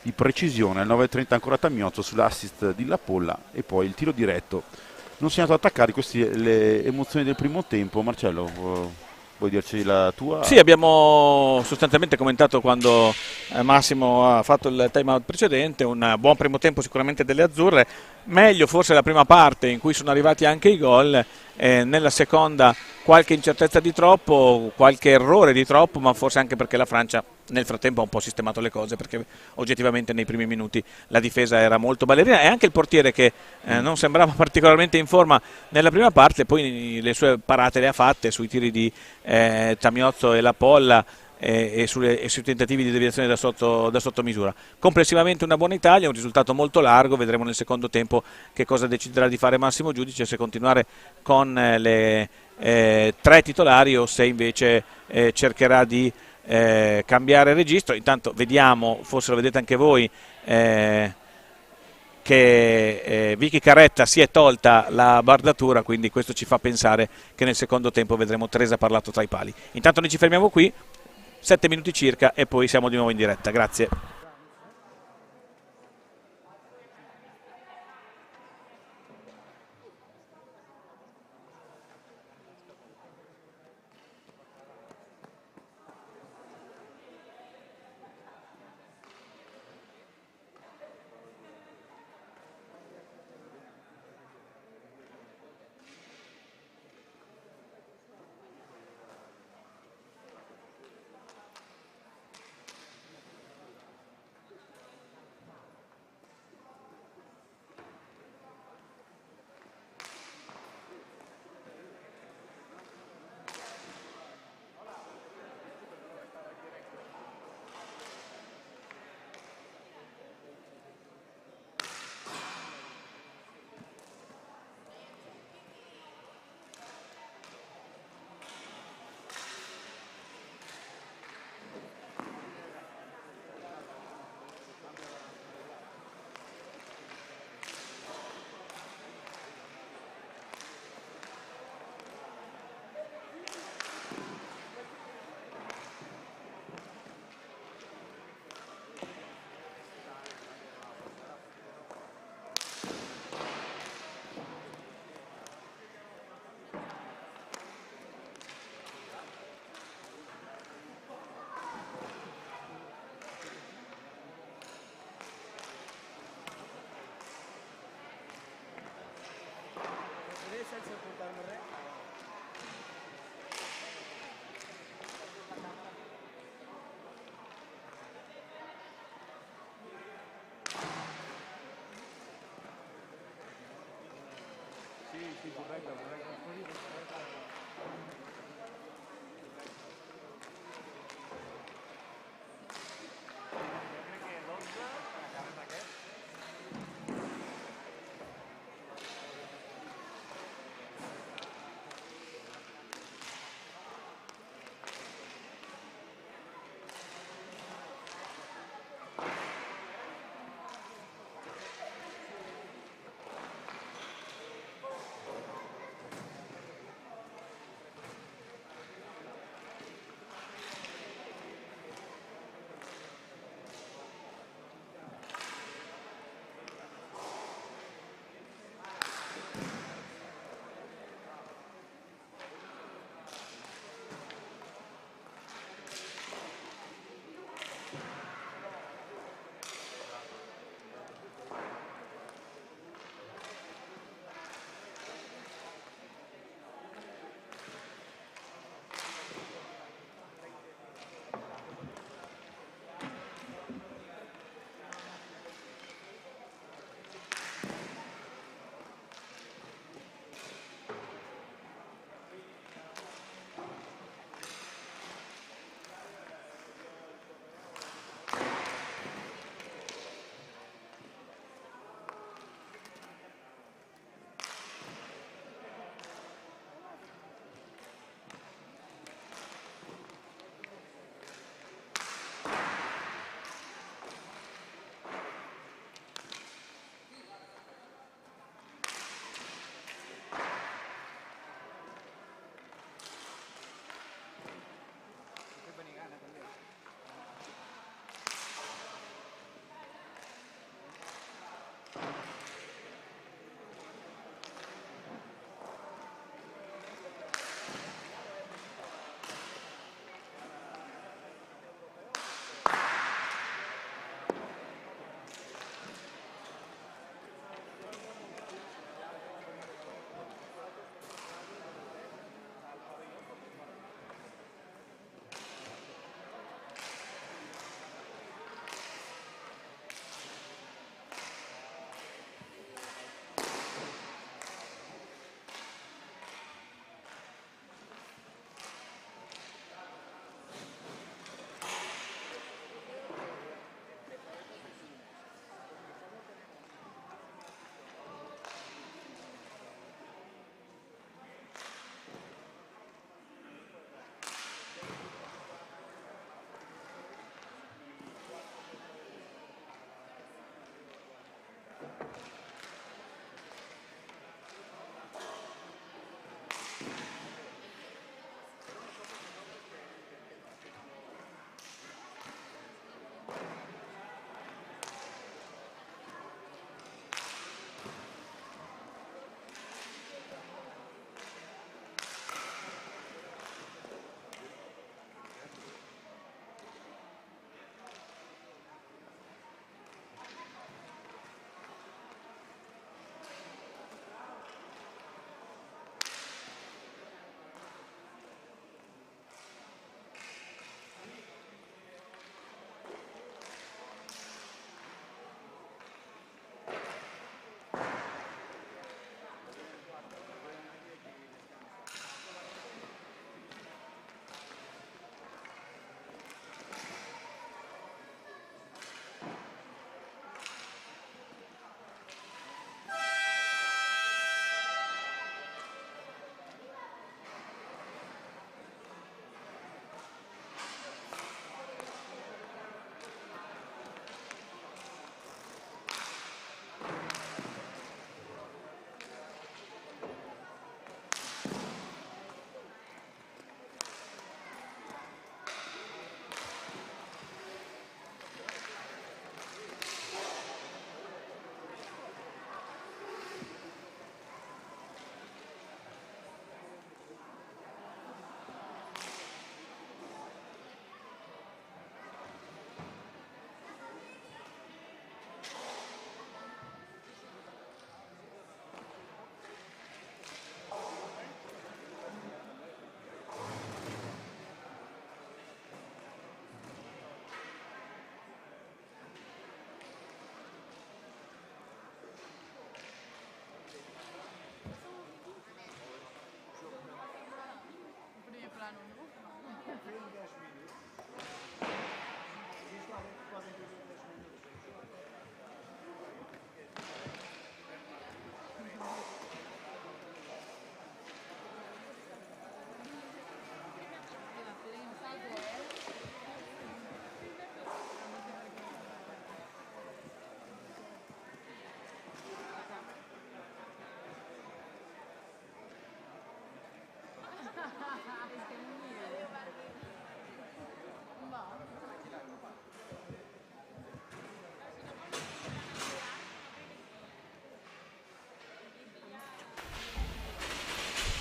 di precisione. Al 9-30 ancora Tamiozzo sull'assist di La Polla e poi il tiro diretto. Non si è andato ad attaccare, queste le emozioni del primo tempo. Marcello, vuoi dirci la tua? Sì, abbiamo sostanzialmente commentato quando Massimo ha fatto il time out precedente. Un buon primo tempo sicuramente delle azzurre, meglio forse la prima parte in cui sono arrivati anche i gol, nella seconda qualche incertezza di troppo, qualche errore di troppo, ma forse anche perché la Francia nel frattempo ha un po' sistemato le cose, perché oggettivamente nei primi minuti la difesa era molto ballerina e anche il portiere che non sembrava particolarmente in forma nella prima parte, poi le sue parate le ha fatte sui tiri di Tamiozzo e La Polla e sui tentativi di deviazione da sotto misura. Complessivamente una buona Italia, un risultato molto largo. Vedremo nel secondo tempo che cosa deciderà di fare Massimo Giudice, se continuare con le 3 titolari o se invece cercherà di cambiare registro. Intanto vediamo, forse lo vedete anche voi, che Vicky Carretta si è tolta la bardatura, quindi questo ci fa pensare che nel secondo tempo vedremo Teresa Parlato tra i pali. Intanto noi ci fermiamo qui, 7 minuti circa, e poi siamo di nuovo in diretta. Grazie.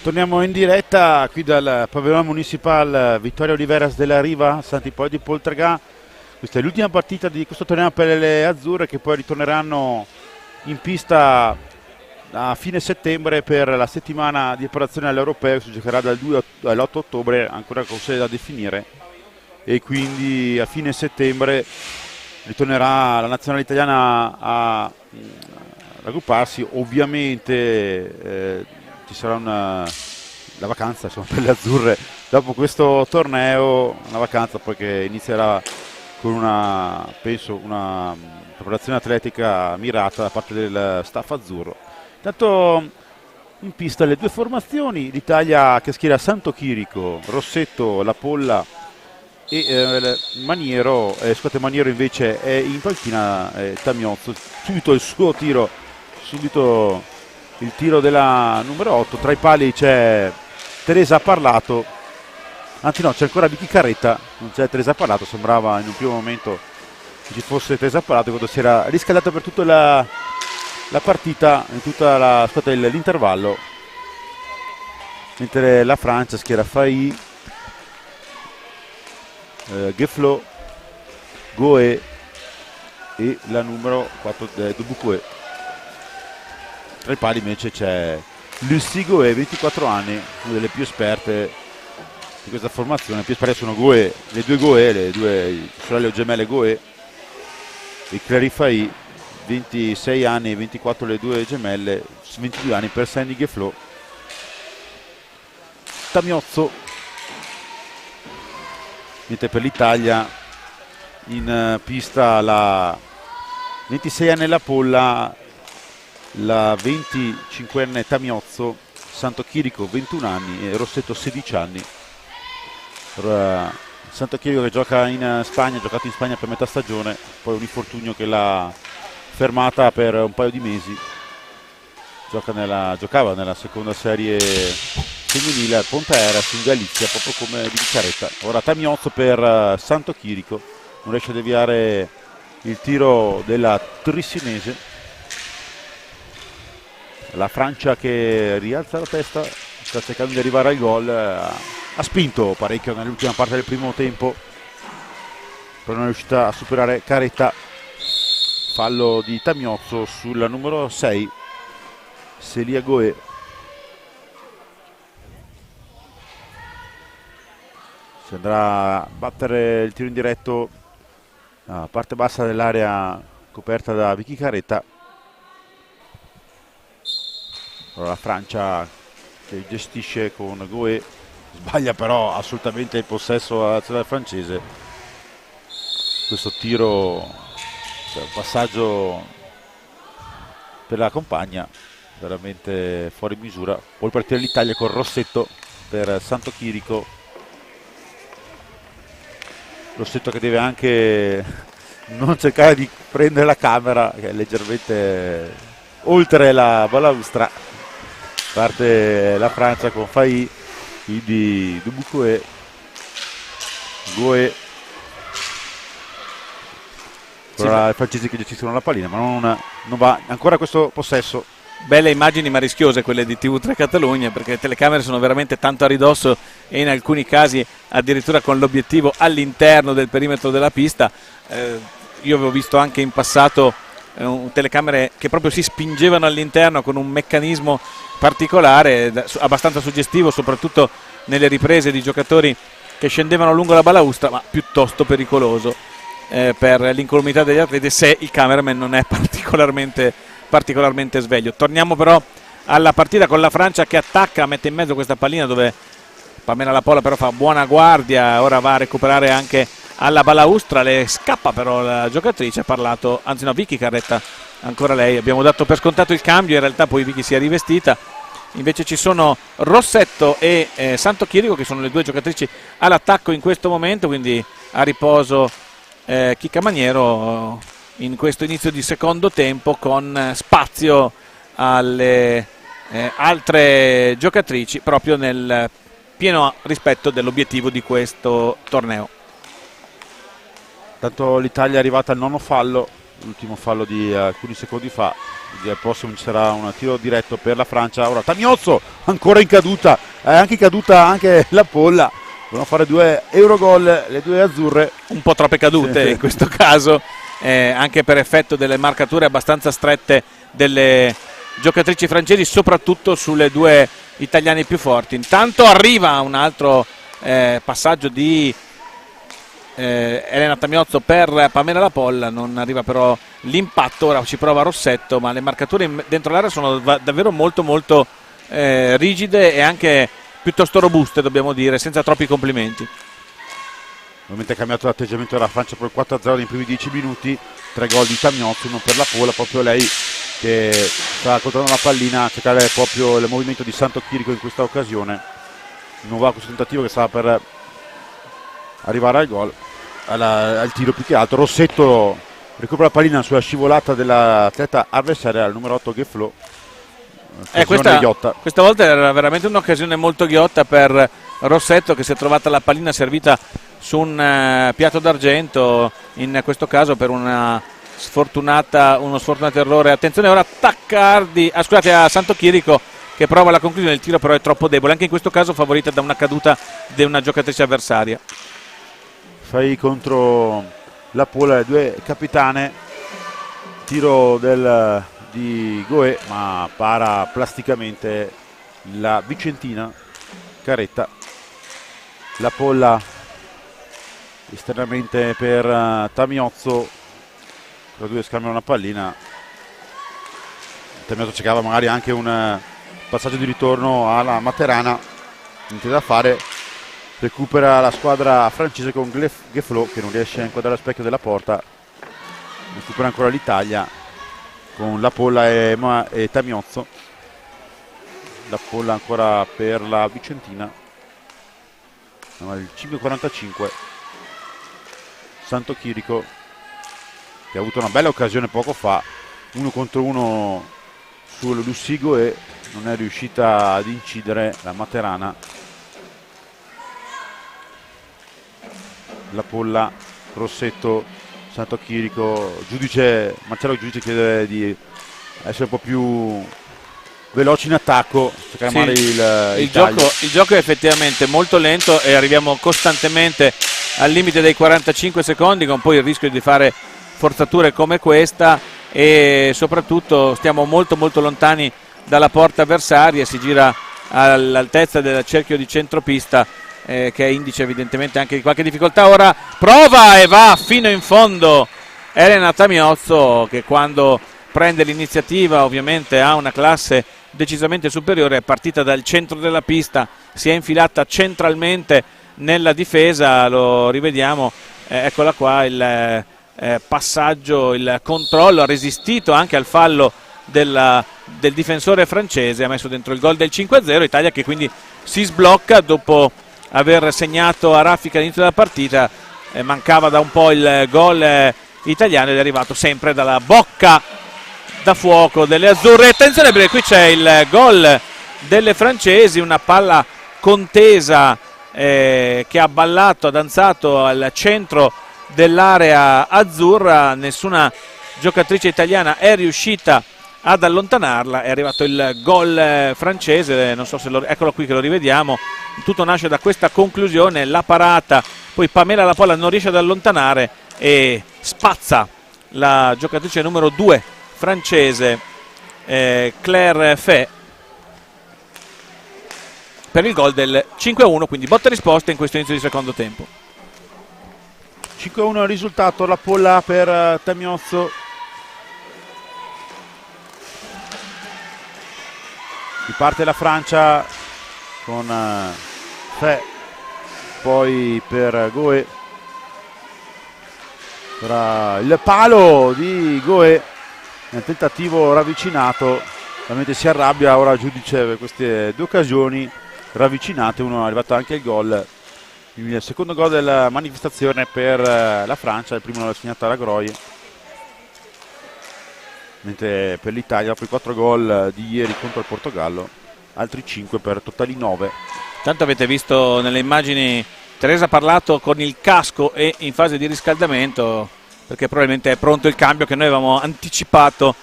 Torniamo in diretta qui dal pavellone municipal Vittorio Oliveras della Riva, Sant'Ippolito di Poltregà. Questa è l'ultima partita di questo torneo per le azzurre, che poi ritorneranno in pista a fine settembre per la settimana di preparazione all'Europeo, che si giocherà dal 2 all'8 ottobre, ancora con sede da definire, e quindi a fine settembre ritornerà la nazionale italiana a raggrupparsi. Ovviamente ci sarà la vacanza, insomma, per le azzurre dopo questo torneo, una vacanza poi che inizierà con penso una preparazione atletica mirata da parte del staff azzurro. Intanto in pista le due formazioni: l'Italia che schiera Santo Chirico, Rossetto, La Polla e Maniero. Maniero invece è in panchina, Tamiozzo. Subito il suo tiro, subito il tiro della numero 8. Tra i pali c'è Teresa Parlato, anzi no, c'è ancora Vicky Carretta, non c'è Teresa Parlato. Sembrava in un primo momento che ci fosse Teresa Parlato quando si era riscaldata per tutta la partita, in tutta l'intervallo, mentre la Francia schiera Fahy, Geflo, Goe e la numero 4 Dubuque. Tra i pali invece c'è Lucie Goe, 24 anni, una delle più esperte di questa formazione. Le più esperte sono le due sorelle gemelle Goe, e Clary Fahy, 26 anni e 24 le due gemelle, 22 anni per Sandy Geflo. Tamiozzo, mentre per l'Italia in pista la 26 anni La Polla, la 25enne Tamiozzo, Santo Chirico 21 anni e Rossetto 16 anni. Santo Chirico che gioca in Spagna, ha giocato in Spagna per metà stagione, poi un infortunio che l'ha fermata per un paio di mesi. Giocava nella seconda serie femminile al Ponte Eras in Galizia, proprio come di Caretta. Ora Tamiozzo per Santo Chirico, non riesce a deviare il tiro della Trissinese. La Francia che rialza la testa, sta cercando di arrivare al gol, ha spinto parecchio nell'ultima parte del primo tempo, però non è riuscita a superare Caretta. Fallo di Tamiozzo sul numero 6, Celia Goe. Si andrà a battere il tiro in diretto a parte bassa dell'area coperta da Vicky Caretta. Allora, la Francia che gestisce con Goe, sbaglia però assolutamente il possesso alla nazionale francese. Questo tiro, un passaggio per la compagna veramente fuori misura. Poi partire l'Italia con Rossetto per Santo Chirico. Rossetto che deve anche non cercare di prendere la camera, che è leggermente oltre la balaustra. Parte la Francia con Fahy, quindi Dubuque, Goe. Ora i francesi che gestiscono la pallina, ma non va ancora questo possesso. Belle immagini ma rischiose quelle di TV3 Catalogna, perché le telecamere sono veramente tanto a ridosso e in alcuni casi addirittura con l'obiettivo all'interno del perimetro della pista. Io avevo visto anche in passato telecamere che proprio si spingevano all'interno con un meccanismo particolare, abbastanza suggestivo, soprattutto nelle riprese di giocatori che scendevano lungo la balaustra, ma piuttosto pericoloso per l'incolumità degli atleti se il cameraman non è particolarmente sveglio. Torniamo però alla partita con la Francia che attacca, mette in mezzo questa pallina dove Pamela Lapolla però fa buona guardia, ora va a recuperare anche alla balaustra, le scappa però la giocatrice, ha parlato, anzi no, Vicky Carretta, ancora lei, abbiamo dato per scontato il cambio, in realtà poi Vicky si è rivestita, invece ci sono Rossetto e Santo Chirico che sono le due giocatrici all'attacco in questo momento, quindi a riposo Chicca Maniero in questo inizio di secondo tempo, con spazio alle altre giocatrici proprio nel pieno rispetto dell'obiettivo di questo torneo. Tanto l'Italia è arrivata al nono fallo, l'ultimo fallo di alcuni secondi fa, quindi al prossimo ci sarà un tiro diretto per la Francia. Ora Tamiozzo ancora in caduta, è anche in caduta anche Lapolla, vogliono fare 2 Eurogol le due azzurre. Un po' troppe cadute in questo caso, anche per effetto delle marcature abbastanza strette delle giocatrici francesi, soprattutto sulle due italiane più forti. Intanto arriva un altro passaggio di Elena Tamiozzo per Pamela Lapolla, non arriva però l'impatto, ora ci prova Rossetto, ma le marcature dentro l'area sono davvero molto molto rigide e anche piuttosto robuste, dobbiamo dire, senza troppi complimenti. Ovviamente ha cambiato l'atteggiamento della Francia per il 4-0 nei primi 10 minuti, 3 gol di Tamiozzo, uno per Lapolla, proprio lei che sta controllando la pallina, a cercare proprio il movimento di Santo Chirico in questa occasione. Di nuovo questo tentativo che stava per arrivare al gol, al tiro più che altro. Rossetto recupera la pallina sulla scivolata dell'atleta avversaria, al numero 8 Geflo. Questa volta era veramente un'occasione molto ghiotta per Rossetto, che si è trovata la pallina servita su un piatto d'argento, in questo caso per uno sfortunato errore. Attenzione ora a Santo Chirico che prova la conclusione, il tiro però è troppo debole, anche in questo caso favorita da una caduta di una giocatrice avversaria. Fai contro Lapolla, le due capitane, tiro di Goe, ma para plasticamente la vicentina Carretta. Lapolla esternamente per Tamiozzo, tra due scambiano una pallina. Tamiozzo cercava magari anche un passaggio di ritorno alla Materana, niente da fare, recupera la squadra francese con Geflo che non riesce a inquadrare lo specchio della porta, recupera ancora l'Italia con Lapolla e Tamiozzo. Lapolla ancora per la vicentina, il 5:45. Santo Chirico che ha avuto una bella occasione poco fa, 1 contro 1 sul Lussigo, e non è riuscita ad incidere la Materana. Lapolla, Rossetto, Santo Chirico, Marcello Giudice chiede di essere un po' più veloci in attacco, cercare il gioco è effettivamente molto lento e arriviamo costantemente al limite dei 45 secondi, con poi il rischio di fare forzature come questa, e soprattutto stiamo molto molto lontani dalla porta avversaria. Si gira all'altezza del cerchio di centropista, che è indice evidentemente anche di qualche difficoltà. Ora prova e va fino in fondo Elena Tamiozzo, che quando prende l'iniziativa ovviamente ha una classe decisamente superiore, è partita dal centro della pista, si è infilata centralmente nella difesa, lo rivediamo, eccola qua il passaggio, il controllo, ha resistito anche al fallo del difensore francese, ha messo dentro il gol del 5-0, Italia che quindi si sblocca dopo aver segnato a raffica all'inizio della partita. Mancava da un po' il gol italiano ed è arrivato sempre dalla bocca da fuoco delle azzurre. Attenzione perché qui c'è il gol delle francesi, una palla contesa che ha ballato, ha danzato al centro dell'area azzurra, nessuna giocatrice italiana è riuscita ad allontanarla. È arrivato il gol francese, non so se eccolo qui che lo rivediamo. Tutto nasce da questa conclusione, la parata, poi Pamela Lapolla non riesce ad allontanare e spazza la giocatrice numero 2 francese Claire Fay per il gol del 5-1, quindi botta e risposta in questo inizio di secondo tempo. 5-1 il risultato, Lapolla per Tamiozzo. Riparte la Francia con Fe, poi per Goe, ora il palo di Goe nel tentativo ravvicinato, veramente si arrabbia ora il giudice per queste due occasioni ravvicinate, uno è arrivato anche il gol, il secondo gol della manifestazione per la Francia, il primo l'ha segnato la Groie, mentre per l'Italia dopo i 4 gol di ieri contro il Portogallo, altri 5 per totali 9. Tanto avete visto nelle immagini Teresa Parlato con il casco e in fase di riscaldamento, perché probabilmente è pronto il cambio che noi avevamo anticipato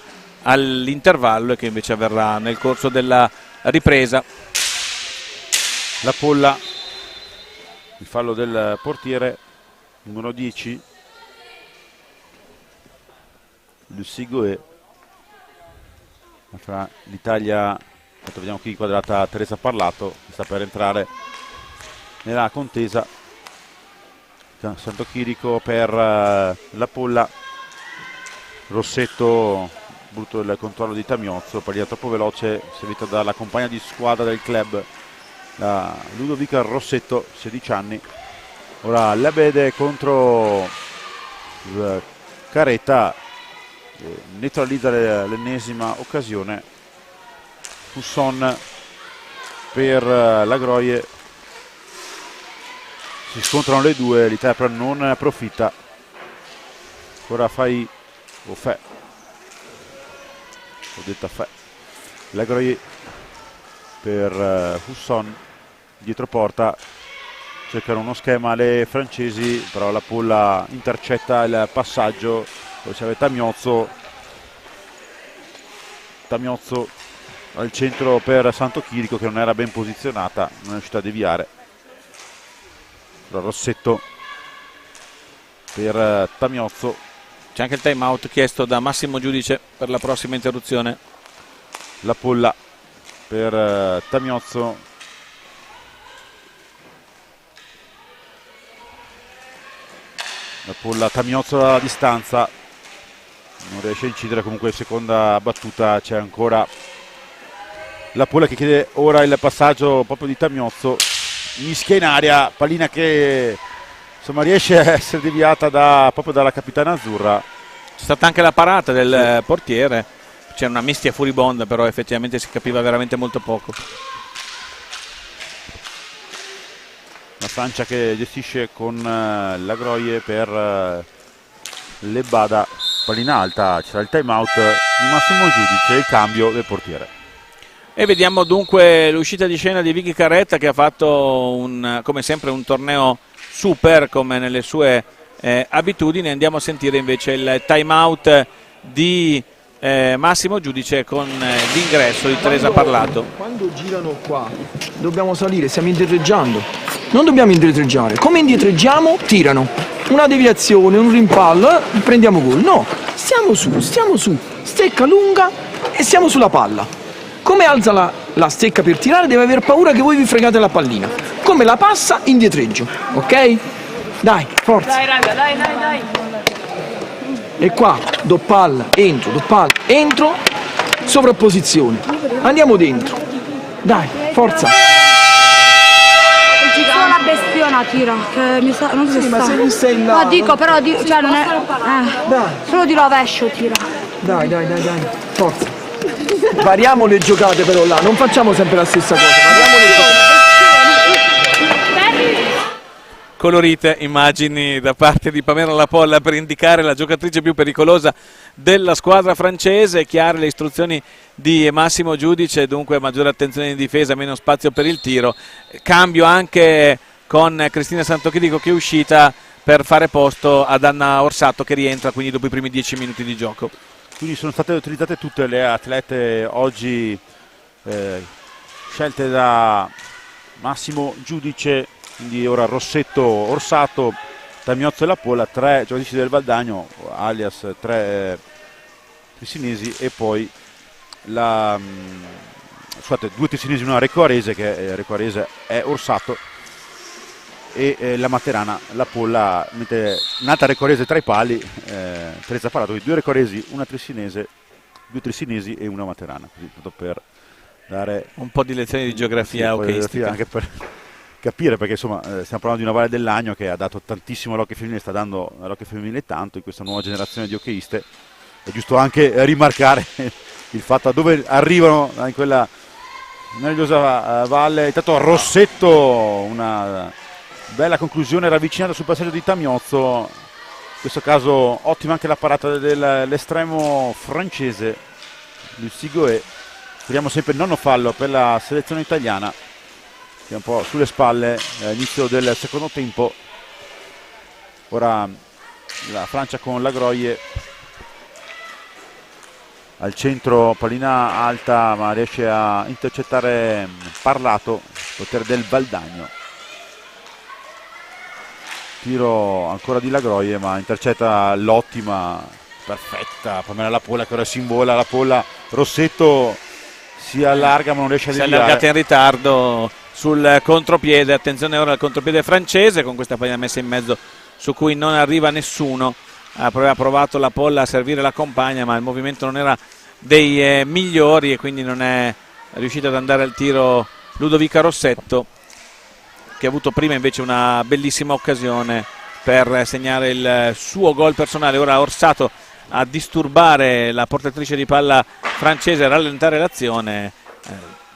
all'intervallo e che invece avverrà nel corso della ripresa. La Polla, il fallo del portiere numero 10 Lucy Goe. Fra l'Italia, vediamo qui inquadrata Teresa Parlato, che sta per entrare nella contesa. Santo Chirico per la Polla, Rossetto, brutto il controllo di Tamiozzo, partita troppo veloce, servita dalla compagna di squadra del club, la Ludovica Rossetto, 16 anni. Ora Labede contro Caretta, neutralizza l'ennesima occasione. Fusson per la Groie, si scontrano le due, l'Italia però non approfitta. Ora fai o Fe, ho detto Fe, la Groie per Fusson, dietro porta cercano uno schema le francesi, però la Polla intercetta il passaggio. Poi c'è Tamiozzo al centro per Santo Chirico, che non era ben posizionata, non è riuscita a deviare. Rossetto per Tamiozzo. C'è anche il time out chiesto da Massimo Giudice per la prossima interruzione. La Polla per Tamiozzo, la Polla, Tamiozzo dalla distanza, non riesce a incidere, comunque seconda battuta, c'è ancora la Polla che chiede ora il passaggio proprio di Tamiozzo, mischia in aria, pallina che insomma riesce a essere deviata proprio dalla capitana azzurra. C'è stata anche la parata del portiere, c'è una mischia furibonda, però effettivamente si capiva veramente molto poco. La Francia che gestisce con la Groie per Lebada, pallina alta, c'era il time out di Massimo Giudice, il cambio del portiere. E vediamo dunque l'uscita di scena di Vicky Caretta, che ha fatto come sempre un torneo super come nelle sue abitudini. Andiamo a sentire invece il time out di Massimo Giudice con l'ingresso di Teresa Parlato. Quando girano qua dobbiamo salire, stiamo indietreggiando, non dobbiamo indietreggiare. Come indietreggiamo? Tirano una deviazione, un rimpallo, prendiamo gol. No, stiamo su, stecca lunga e stiamo sulla palla. Come alza la stecca per tirare, deve aver paura che voi vi fregate la pallina. Come la passa, indietreggio, ok? Dai, forza. Dai raga, dai. E qua, doppalla, entro, sovrapposizione. Andiamo dentro. Dai, forza. Solo la bestiona tira, che mi sa, non so se Ma sta. se non sei là. No, dico, però, cioè non è. Dai. Solo di rovescio tira. Dai, forza. Variamo le giocate però là, non facciamo sempre la stessa cosa, variamo le giocate. Colorite immagini da parte di Pamela La Polla per indicare la giocatrice più pericolosa della squadra francese. Chiare le istruzioni di Massimo Giudice, dunque maggiore attenzione in difesa, meno spazio per il tiro. Cambio anche con Cristina Santochirico che è uscita per fare posto ad Anna Orsato, che rientra quindi dopo i primi 10 minuti di gioco. Quindi sono state utilizzate tutte le atlete oggi scelte da Massimo Giudice, quindi ora Rossetto, Orsato, Tamiozzo e La Polla, 3 giocatrici del Valdagno, alias 3 tessinesi, e poi due tessinesi, una recoarese, che recoarese è Orsato, e la Materana, La Polla, mentre un'altra recoarese tra i pali, Teresa Parlato, 2 recoaresi, una tessinese, 2 tessinesi e una Materana, così tanto per dare un po' di lezioni di geografia hockeyistica. anche per capire, perché insomma stiamo parlando di una Valle del Lagno che ha dato tantissimo all'hockey femminile, sta dando all'hockey femminile tanto in questa nuova generazione di hockeyiste. È giusto anche rimarcare il fatto da dove arrivano in quella meravigliosa valle. Intanto Rossetto, una bella conclusione ravvicinata sul passaggio di Tamiozzo. In questo caso ottima anche la parata dell'estremo francese Lucie Goet. Speriamo sempre il nonno fallo per la selezione italiana, che è un po' sulle spalle all'inizio del secondo tempo. Ora la Francia con Lagroie al centro, pallina alta ma riesce a intercettare Parlato, potere del Valdagno. Tiro ancora di Lagroie ma intercetta l'ottima, perfetta Pamela Lapolla, che ora si invola. Lapolla, Rossetto si allarga ma non riesce a Si è deviare. allargata in ritardo sul contropiede. Attenzione ora al contropiede francese con questa pallina messa in mezzo su cui non arriva nessuno. Aveva provato Lapolla a servire la compagna ma il movimento non era dei migliori e quindi non è riuscita ad andare al tiro Ludovica Rossetto, che ha avuto prima invece una bellissima occasione per segnare il suo gol personale. Ora Orsato a disturbare la portatrice di palla francese, a rallentare l'azione.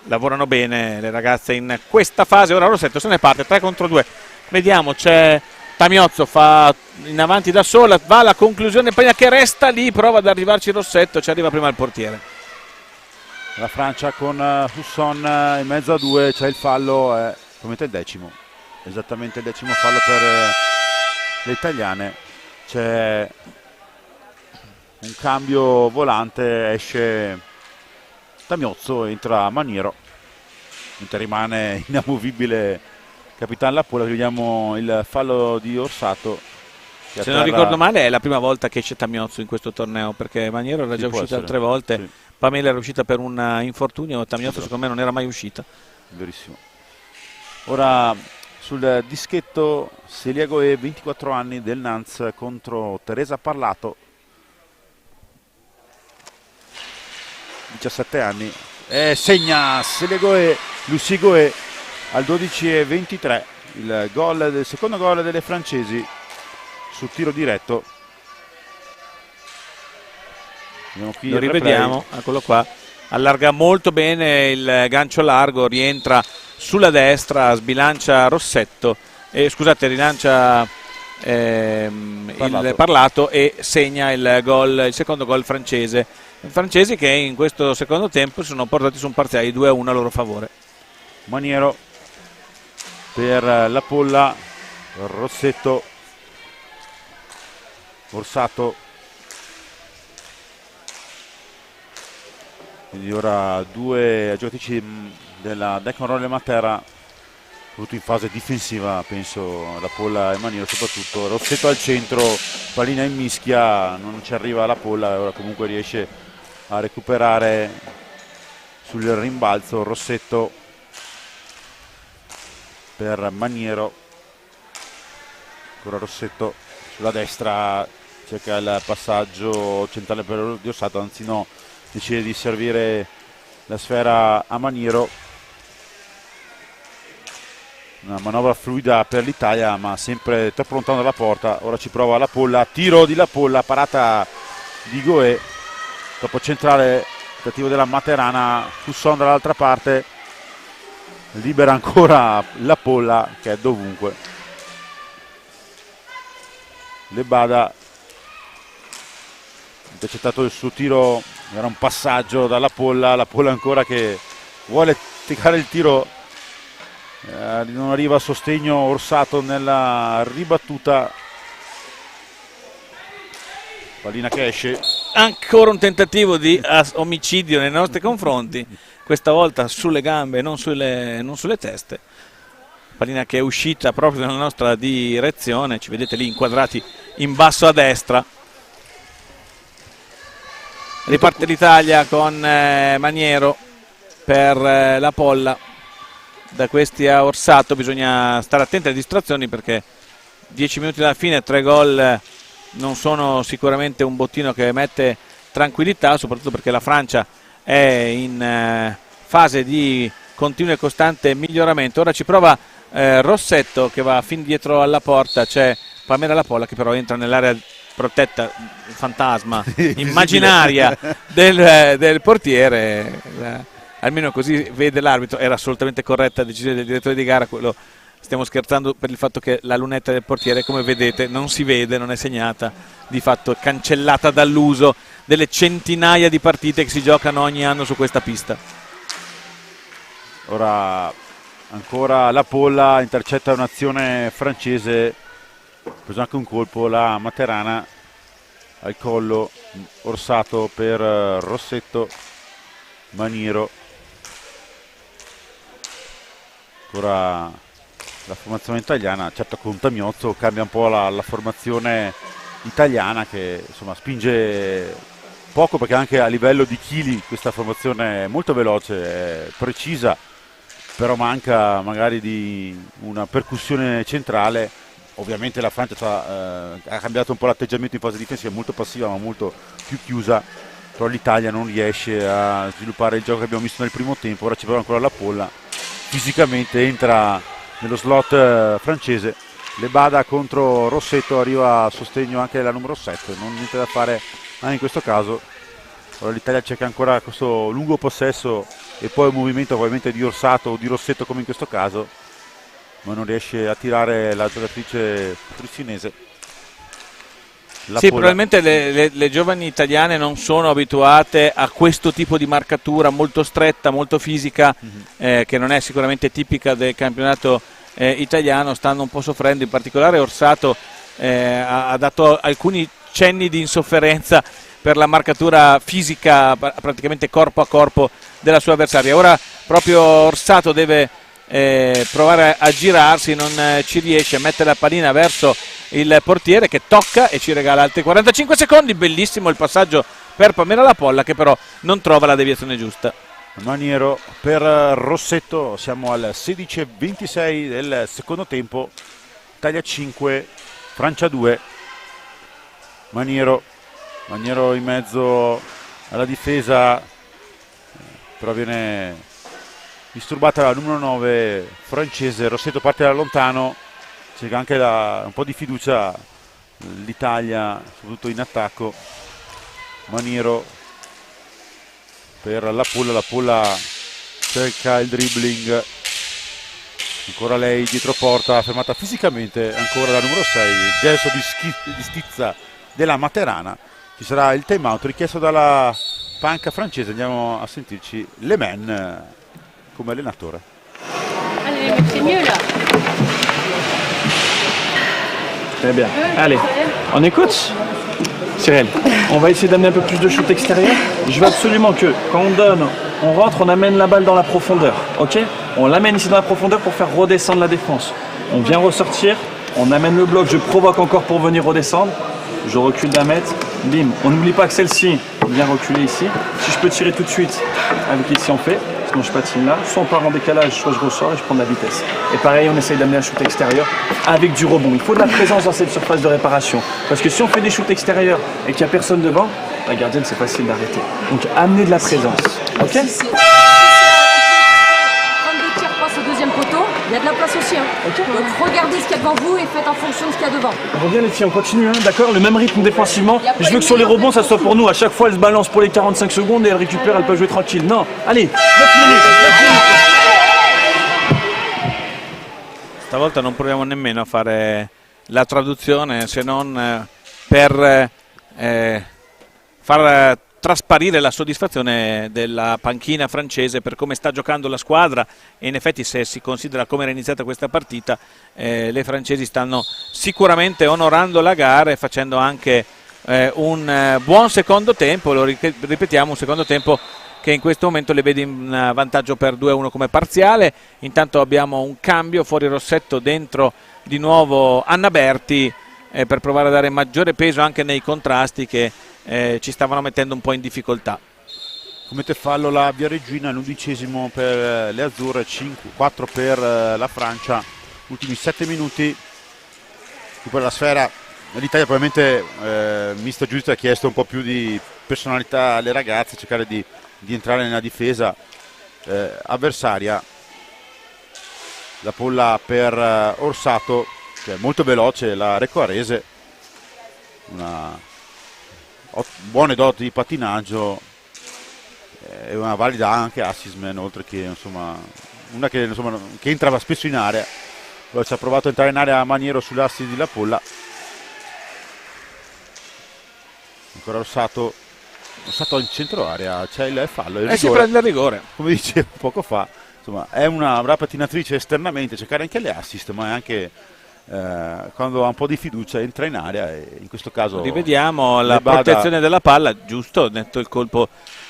Lavorano bene le ragazze in questa fase. Ora Rossetto se ne parte 3 contro 2. Vediamo, c'è Tamiozzo, fa in avanti da sola, va alla conclusione, poi che resta lì, prova ad arrivarci Rossetto, ci arriva prima il portiere. La Francia con Husson in mezzo a due, c'è il fallo, è il decimo, esattamente il decimo fallo per le italiane. C'è un cambio volante, esce Tamiozzo, entra Maniero, mentre rimane inamovibile Capitan Lapolla. Vediamo il fallo di Orsato. Se non ricordo male è la prima volta che esce Tamiozzo in questo torneo, perché Maniero era già può uscita essere, altre volte, sì. Pamela era uscita per un infortunio, Tamiozzo secondo me non era mai uscita. Verissimo. Ora sul dischetto Celia Goet, 24 anni, del Nantes, contro Teresa Parlato, 17 anni. Segna Celia Goet, Lucie Goet al 12:23, il secondo gol delle francesi sul tiro diretto. Vediamo qui Lo il replay. rivediamo, eccolo qua, allarga molto bene il gancio largo, rientra sulla destra, sbilancia Rossetto, scusate, rilancia il Parlato e segna il secondo gol francese. I francesi che in questo secondo tempo si sono portati su un parziale di 2-1 a loro favore. Maniero per Lapolla, Rossetto, Orsato. Quindi ora due giocatrici della Deccan Rolle Matera, soprattutto in fase difensiva, penso Lapolla e Maniero soprattutto. Rossetto al centro, pallina in mischia, non ci arriva Lapolla, ora comunque riesce a recuperare sul rimbalzo. Rossetto per Maniero, ancora Rossetto sulla destra, cerca il passaggio centrale per di Orsato, anzi no, decide di servire la sfera a Maniero. Una manovra fluida per l'Italia ma sempre troppo lontano dalla porta. Ora ci prova Lapolla, tiro di Lapolla, parata di Goet, troppo centrale, tentativo della Materana. Husson dall'altra parte, libera ancora Lapolla che è dovunque. Lebada, intercettato il suo tiro, era un passaggio dalla Lapolla ancora che vuole tirare il tiro, non arriva a sostegno Orsato nella ribattuta, pallina che esce. Ancora un tentativo di omicidio nei nostri confronti, questa volta sulle gambe, non sulle teste. Pallina che è uscita proprio nella nostra direzione, ci vedete lì inquadrati in basso a destra. Riparte l'Italia con Maniero per Lapolla, da questi a Orsato. Bisogna stare attenti alle distrazioni perché 10 minuti dalla fine, 3 gol non sono sicuramente un bottino che mette tranquillità, soprattutto perché la Francia è in fase di continuo e costante miglioramento. Ora ci prova Rossetto che va fin dietro alla porta, c'è Pamela Lapolla che però entra nell'area protetta, fantasma immaginaria del portiere, almeno così vede l'arbitro. Era assolutamente corretta la decisione del direttore di gara, quello, stiamo scherzando per il fatto che la lunetta del portiere, come vedete, non si vede, non è segnata, di fatto è cancellata dall'uso delle centinaia di partite che si giocano ogni anno su questa pista. Ora ancora Lapolla intercetta un'azione francese, ha preso anche un colpo la Materana al collo, Orsato per Rossetto, Maniero, ancora la formazione italiana. Certo con Tamiozzo cambia un po' la formazione italiana, che insomma spinge poco, perché anche a livello di chili questa formazione è molto veloce, è precisa, però manca magari di una percussione centrale. Ovviamente la Francia ha cambiato un po' l'atteggiamento in fase difensiva, molto passiva ma molto più chiusa, però l'Italia non riesce a sviluppare il gioco che abbiamo visto nel primo tempo. Ora ci prova ancora Lapolla, fisicamente entra nello slot francese, le bada contro Rossetto, arriva a sostegno anche la numero 7, non niente da fare anche in questo caso. Ora l'Italia cerca ancora questo lungo possesso e poi un movimento probabilmente di Orsato o di Rossetto come in questo caso, ma non riesce a tirare la giocatrice trissinese. Sì, probabilmente le giovani italiane non sono abituate a questo tipo di marcatura molto stretta, molto fisica, che non è sicuramente tipica del campionato italiano. Stanno un po' soffrendo, in particolare Orsato ha dato alcuni cenni di insofferenza per la marcatura fisica praticamente corpo a corpo della sua avversaria. Ora proprio Orsato deve provare a girarsi, non ci riesce, a mettere la pallina verso il portiere che tocca e ci regala altri 45 secondi. Bellissimo il passaggio per Pamela Lapolla, che però non trova la deviazione giusta. Maniero per Rossetto. Siamo al 16:26 del secondo tempo, Italia 5 Francia 2. Maniero in mezzo alla difesa, però viene disturbata la numero 9 francese. Rossetto parte da lontano, cerca anche un po' di fiducia l'Italia, soprattutto in attacco. Maniero per Lapolla cerca il dribbling, ancora lei dietro porta, fermata fisicamente ancora la numero 6, gesto di stizza della Materana. Ci sarà il time out richiesto dalla panca francese. Andiamo a sentirci Le Men come allenatore. Très bien. Allez, on écoute Cyril, on va essayer d'amener un peu plus de shoot extérieur. Je veux absolument que quand on donne, on rentre, on amène la balle dans la profondeur. Ok? On l'amène ici dans la profondeur pour faire redescendre la défense. On vient ressortir, on amène le bloc, je provoque encore pour venir redescendre. Je recule d'un mètre, bim. On n'oublie pas que celle-ci vient reculer ici. Si je peux tirer tout de suite, avec ici on fait. Sinon je patine là. Soit on part en décalage, soit je ressors et je prends de la vitesse. Et pareil, on essaye d'amener un shoot extérieur avec du rebond. Il faut de la présence dans cette surface de réparation. Parce que si on fait des shoots extérieurs et qu'il n'y a personne devant, la gardienne c'est facile d'arrêter. Donc amener de la présence. Ok? 32 tirs passe au deuxième poteau, il y a de la place aussi. Donc regardez ce qu'il y a devant vous et faites en fonction de ce qu'il y a devant. On revient les filles, on continue, hein, d'accord? Le même rythme défensivement. Je veux que sur les rebonds, ça soit pour nous. À chaque fois, elle se balance pour les 45 secondes et elle récupère, elle peut jouer tranquille. Non, allez, 9 minutes. Stavolta non proviamo nemmeno a fare la traduzione, se non per far trasparire la soddisfazione della panchina francese per come sta giocando la squadra. E in effetti, se si considera come era iniziata questa partita, le francesi stanno sicuramente onorando la gara e facendo anche un buon secondo tempo. Lo ripetiamo, un secondo tempo che in questo momento le vede in vantaggio per 2-1 come parziale. Intanto abbiamo un cambio, fuori Rossetto, dentro di nuovo Anna Berti, per provare a dare maggiore peso anche nei contrasti che ci stavano mettendo un po' in difficoltà. Commette fallo la Viareggina, l'11° per le Azzurre, 4 per la Francia. Ultimi 7 minuti. Recupera la sfera l'Italia, probabilmente mister Giudice ha chiesto un po' più di personalità alle ragazze, cercare di entrare nella difesa avversaria. la Polla per Orsato, che è molto veloce, la Recoarese, buone doti di pattinaggio e una valida anche assistman, oltre che insomma una che entrava spesso in area. Poi ci ha provato a entrare in area Maniero sull'assist di La Polla. Ancora Orsato in centro area, c'è il fallo, il si rigore. prende il rigore. Come dicevo poco fa, insomma, è una brava pattinatrice esternamente, cercare anche le assist, ma è anche quando ha un po' di fiducia entra in area, e in questo caso rivediamo la Lebada. protezione della palla, giusto, netto il colpo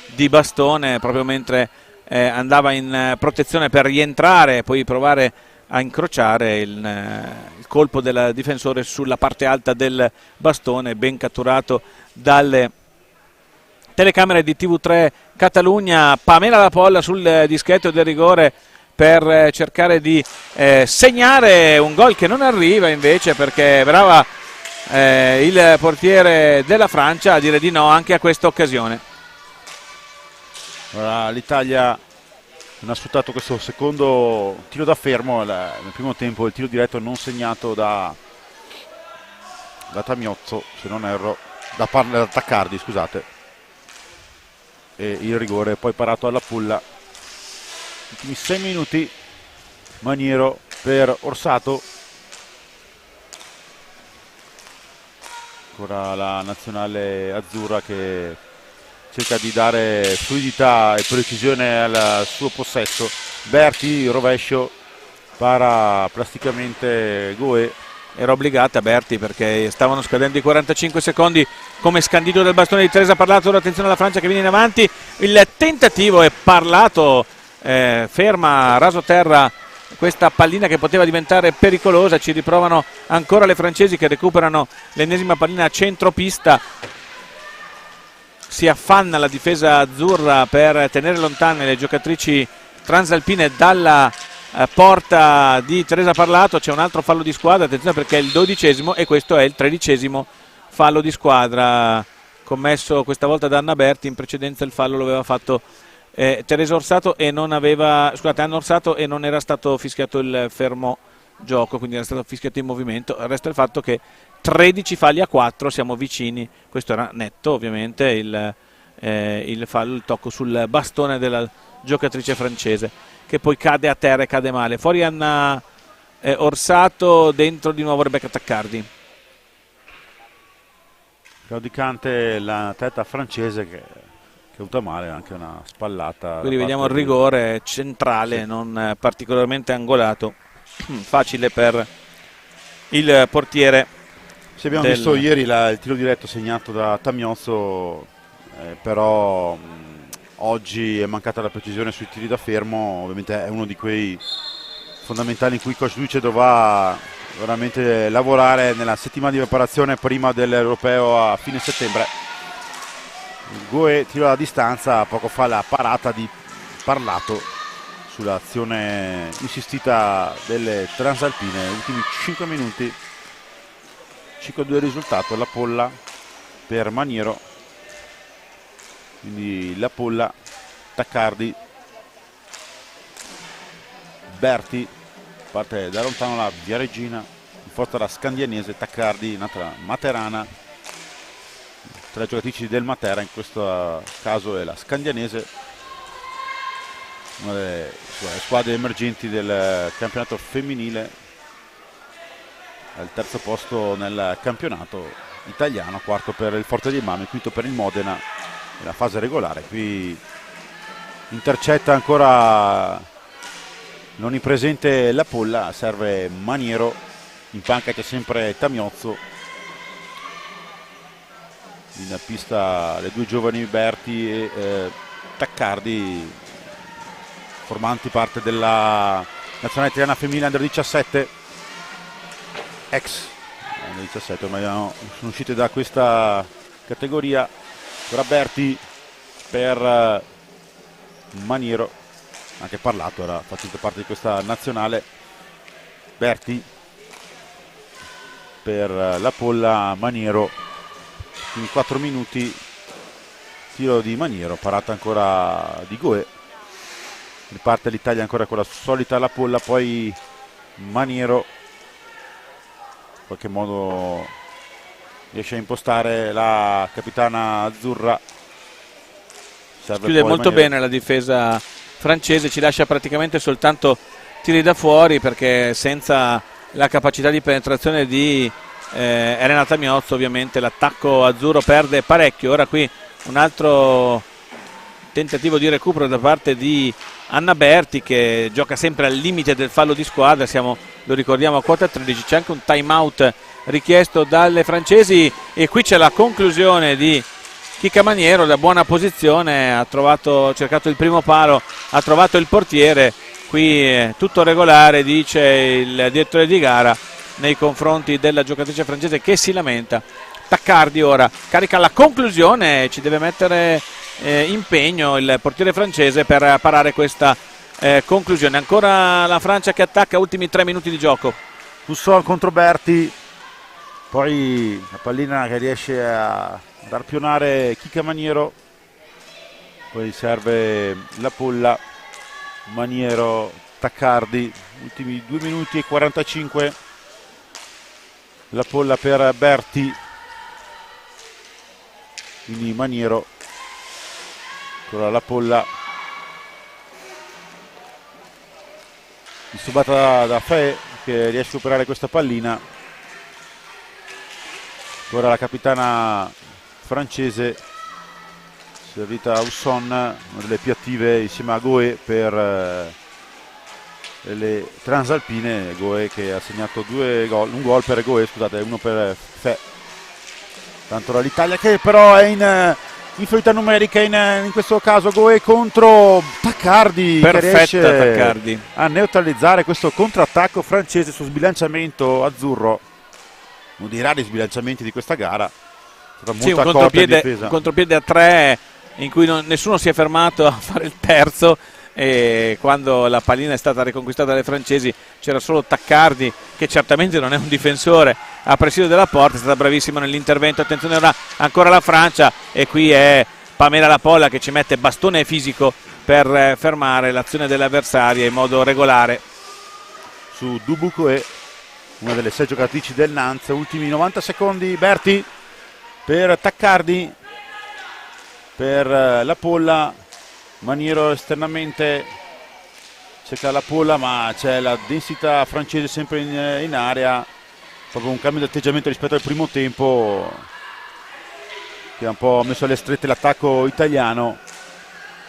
di bastone proprio mentre andava in protezione per rientrare e poi provare a incrociare il colpo del difensore sulla parte alta del bastone, ben catturato dalle telecamere di TV3 Catalogna. Pamela La Polla sul dischetto del rigore per cercare di segnare un gol che non arriva invece, perché brava il portiere della Francia a dire di no anche a questa occasione. Ora l'Italia non ha sfruttato questo secondo tiro da fermo, nel primo tempo il tiro diretto non segnato da Tamiozzo, se non erro, da Taccardi, scusate, e il rigore poi parato alla Polla. Ultimi 6 minuti, Maniero per Orsato. Ancora la nazionale azzurra che cerca di dare fluidità e precisione al suo possesso. Berti, rovescio, para plasticamente Goe. Era obbligata Berti perché stavano scadendo i 45 secondi come scandito del bastone di Teresa Parlato. Ora attenzione alla Francia che viene in avanti, il tentativo è Parlato, ferma a raso terra questa pallina che poteva diventare pericolosa. Ci riprovano ancora le francesi che recuperano l'ennesima pallina a centropista. Si affanna la difesa azzurra per tenere lontane le giocatrici transalpine dalla porta di Teresa Parlato. C'è un altro fallo di squadra, attenzione perché è il 12° e questo è il 13° fallo di squadra commesso questa volta da Anna Berti. In precedenza il fallo lo aveva fatto Teresa Orsato e non aveva, scusate, Anna Orsato, e non era stato fischiato il fermo gioco, quindi era stato fischiato in movimento. Resta il fatto che 13 falli a 4, siamo vicini. Questo era netto ovviamente il fallo, il tocco sul bastone della giocatrice francese, che poi cade a terra e cade male. Fuori Anna Orsato, dentro di nuovo Rebecca Taccardi. Claudicante la testa francese che è venuta male, anche una spallata. Quindi vediamo il rigore centrale, sì, non particolarmente angolato, facile per il portiere. Sì, abbiamo visto ieri il tiro diretto segnato da Tamiozzo, però oggi è mancata la precisione sui tiri da fermo. Ovviamente è uno di quei fondamentali in cui il coach Luce dovrà veramente lavorare nella settimana di preparazione prima dell'Europeo a fine settembre. Il Goe tiro alla distanza, poco fa la parata di Parlato sull'azione insistita delle transalpine. Ultimi 5 minuti, 5-2 risultato. La Polla per Maniero, quindi La Polla, Taccardi, Berti, parte da lontano la Viareggina, in forza la Scandianese, Taccardi, un'altra materana. Tra le giocatrici del Matera in questo caso è la Scandianese, una delle squadre emergenti del campionato femminile, al terzo posto nel campionato italiano, quarto per il Forte dei Marmi, quinto per il Modena nella fase regolare. Qui intercetta ancora non in presente La Polla, serve Maniero, in panca c'è sempre Tamiozzo. In pista le due giovani Berti e Taccardi, formanti parte della nazionale italiana femminile under 17, ex under 17, ormai sono uscite da questa categoria. Ora Berti per Maniero, anche Parlato era facente parte di questa nazionale. Berti per La Polla, Maniero. In 4 minuti, tiro di Maniero, parata ancora di Goe. Riparte l'Italia ancora con la solita La Polla, poi Maniero in qualche modo riesce a impostare la capitana azzurra. Serve Chiude poi molto Maniero. bene la difesa francese, ci lascia praticamente soltanto tiri da fuori, perché senza la capacità di penetrazione di Renata Miozzo ovviamente l'attacco azzurro perde parecchio. Ora qui un altro tentativo di recupero da parte di Anna Berti, che gioca sempre al limite del fallo di squadra. Siamo, lo ricordiamo, a quota 13. C'è anche un time out richiesto dalle francesi e qui c'è la conclusione di Chicca Maniero da buona posizione, ha cercato il primo palo, ha trovato il portiere. Qui tutto regolare, dice il direttore di gara nei confronti della giocatrice francese, che si lamenta. Taccardi ora carica la conclusione, ci deve mettere impegno il portiere francese per parare questa conclusione. Ancora la Francia che attacca, ultimi 3 minuti di gioco. Pussol contro Berti, poi la pallina che riesce a dar pionare Chicca Maniero, poi serve la Polla, Maniero, Taccardi, ultimi 2 minuti e 45, la Polla per Berti, quindi Maniero, ancora la Polla, disturbata da Fe che riesce a superare questa pallina. Ora la capitana francese, servita a Usson, una delle più attive insieme a Goe per le transalpine. Goe che ha segnato 2 gol, un gol per Goe, scusate, uno per Fe. Tanto l'Italia che però è in inferiorità numerica in questo caso. Goe contro Taccardi, che Perfetta riesce Taccardi a neutralizzare questo contrattacco francese su sbilanciamento azzurro, uno dei rari sbilanciamenti di questa gara. Sì, un contropiede a 3 in cui nessuno si è fermato a fare il terzo, e quando la pallina è stata riconquistata dalle francesi c'era solo Taccardi, che certamente non è un difensore a presidio della porta, è stata bravissima nell'intervento. Attenzione ora ancora la Francia, e qui è Pamela La Polla che ci mette bastone fisico per fermare l'azione dell'avversaria in modo regolare. Su Dubuque, una delle 6 giocatrici del Nantes. Ultimi 90 secondi, Berti per Taccardi, per la Polla, Maniero esternamente, cerca la Polla ma c'è la densità francese sempre in area, proprio un cambio di atteggiamento rispetto al primo tempo che ha un po' messo alle strette l'attacco italiano,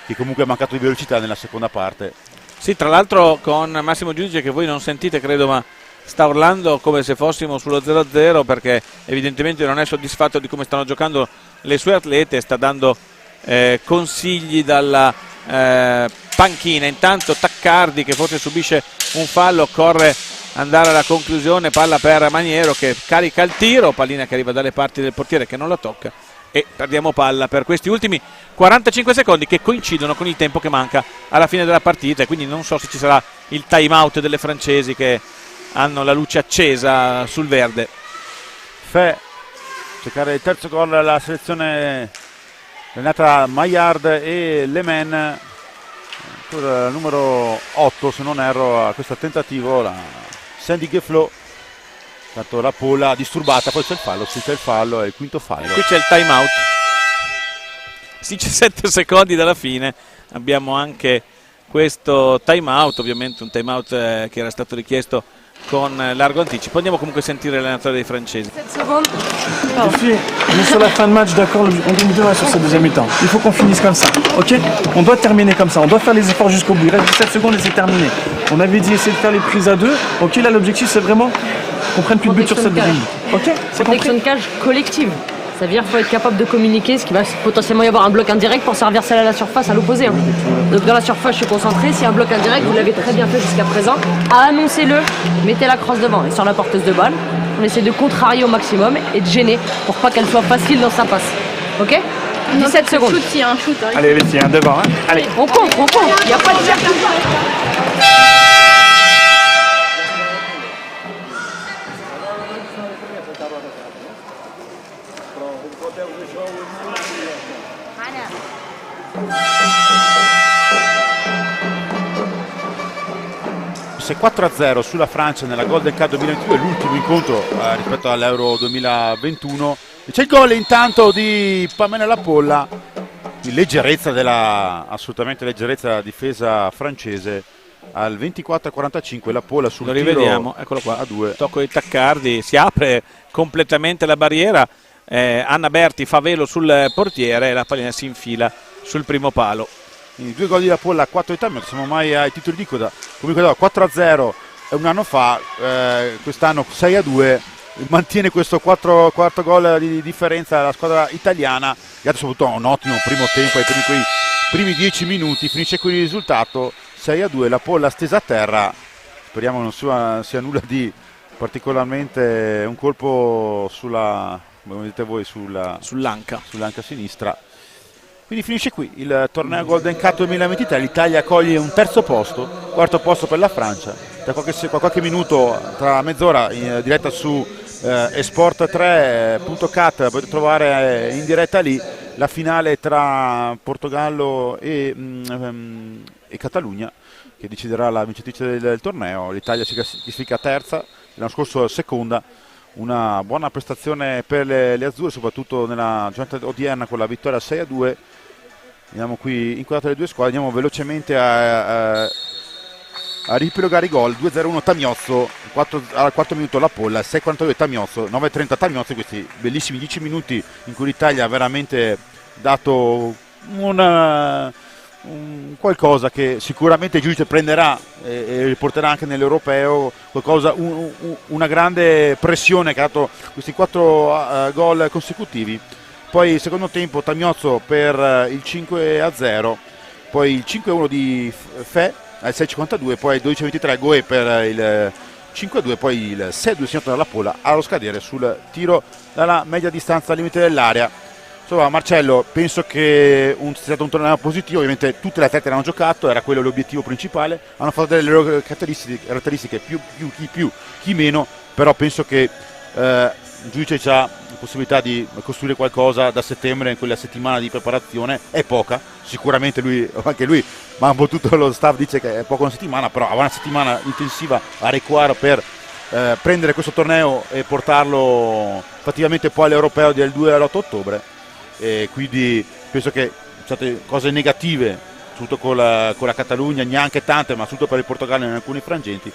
che comunque ha mancato di velocità nella seconda parte. Sì, tra l'altro con Massimo Giudice, che voi non sentite credo, ma sta urlando come se fossimo sullo 0-0, perché evidentemente non è soddisfatto di come stanno giocando le sue atlete, sta dando consigli dalla panchina. Intanto Taccardi, che forse subisce un fallo, corre andare alla conclusione, palla per Maniero che carica il tiro, pallina che arriva dalle parti del portiere che non la tocca, e perdiamo palla per questi ultimi 45 secondi che coincidono con il tempo che manca alla fine della partita, e quindi non so se ci sarà il time out delle francesi che hanno la luce accesa sul verde. Fe, cercare il terzo gol alla selezione Renata Maillard e Le Mans, numero 8 se non erro a questo tentativo, la Sandy Geflo. Tanto la Polla disturbata, poi c'è il fallo, sì, c'è il fallo, è il quinto fallo. Qui c'è il time out, 17 secondi dalla fine, abbiamo anche questo time out, ovviamente un time out che era stato richiesto con largo anticipo. Andiamo comunque a sentire l'allenatore dei francesi. 7 secondes. Les filles, on est sur la fin de match, d'accord, on doit sur cette deuxième mi-temps. Il faut qu'on finisse comme ça, ok? On doit terminer comme ça, on doit faire les efforts jusqu'au bout. Il reste 17 secondes et c'est terminé. On avait dit essayer de faire les prises à 2, ok? Là, l'objectif, c'est vraiment qu'on prenne plus de buts sur cette deuxième mi-temps, ok? C'est Protection compris? de cage collective. Ça veut dire qu'il faut être capable de communiquer, ce qui va potentiellement y avoir un bloc indirect pour servir celle à la surface à l'opposé. Hein. Donc dans la surface, je suis concentré. S'il y a un bloc indirect, vous l'avez très bien fait jusqu'à présent, annoncez-le, mettez la crosse devant. Et sur la porteuse de balle, on essaie de contrarier au maximum et de gêner pour pas qu'elle soit facile dans sa passe. Ok? 17 secondes. Shoot, il y a un shoot. Hein. Allez, les filles, devant, hein? Allez. On compte, il n'y a pas de cercle. vinse 4-0 sulla Francia nella Golden Cup 2022, l'ultimo incontro rispetto all'Euro 2021. E c'è il gol intanto di Pamela Lapolla, di leggerezza assolutamente leggerezza della difesa francese. Al 24-45 Lapolla sul lo tiro, rivediamo, eccolo qua, a 2. tocco di Taccardi, si apre completamente la barriera, Anna Berti fa velo sul portiere e la pallina si infila sul primo palo. I 2 gol di Lapolla, 4 di Tamio, siamo mai ai titoli di coda. Comunque 4-0 un anno fa, quest'anno 6-2, mantiene questo quarto gol di differenza la squadra italiana, che ha soprattutto un ottimo primo tempo, quei primi 10 minuti, finisce qui il risultato 6-2, Lapolla stesa a terra, speriamo non sia nulla di particolarmente, un colpo sulla, come dite voi, sull'anca sinistra. Quindi finisce qui il torneo Golden Cup 2023, l'Italia coglie un terzo posto, quarto posto per la Francia. Da qualche minuto, tra mezz'ora, in diretta su esport3.cat potete trovare in diretta lì la finale tra Portogallo e Catalogna, che deciderà la vincitrice del torneo. L'Italia si classifica terza, l'anno scorso seconda. Una buona prestazione per le azzurre, soprattutto nella giornata odierna con la vittoria 6-2. Andiamo qui inquadrate le due squadre, andiamo velocemente a riepilogare i gol. 2-0-1 Tamiozzo, al quarto minuto Lapolla, 6-42 Tamiozzo, 9-30 Tamiozzo, questi bellissimi 10 minuti in cui l'Italia ha veramente dato qualcosa che sicuramente il giudice prenderà e riporterà anche nell'europeo, una grande pressione che ha dato questi 4 gol consecutivi. Poi il secondo tempo Tamiozzo per il 5-0, poi il 5-1 di Fe al 6.52, poi il 12.23 Goe per il 5-2, poi il 6-2 segnato dalla Polla allo scadere sul tiro dalla media distanza al limite dell'area. Insomma, Marcello, penso che sia stato un torneo positivo, ovviamente tutte le atlete hanno giocato, era quello l'obiettivo principale, hanno fatto delle loro caratteristiche, chi più, chi meno, però penso che il giudice ha la possibilità di costruire qualcosa da settembre, in quella settimana di preparazione. È poca, sicuramente anche lui, ma un po' tutto lo staff dice che è poco una settimana, però avrà una settimana intensiva a Recuaro per prendere questo torneo e portarlo effettivamente poi all'europeo del 2 all'8 ottobre. E quindi penso che state cose negative, soprattutto con la Catalogna, neanche tante, ma soprattutto per il Portogallo in alcuni frangenti.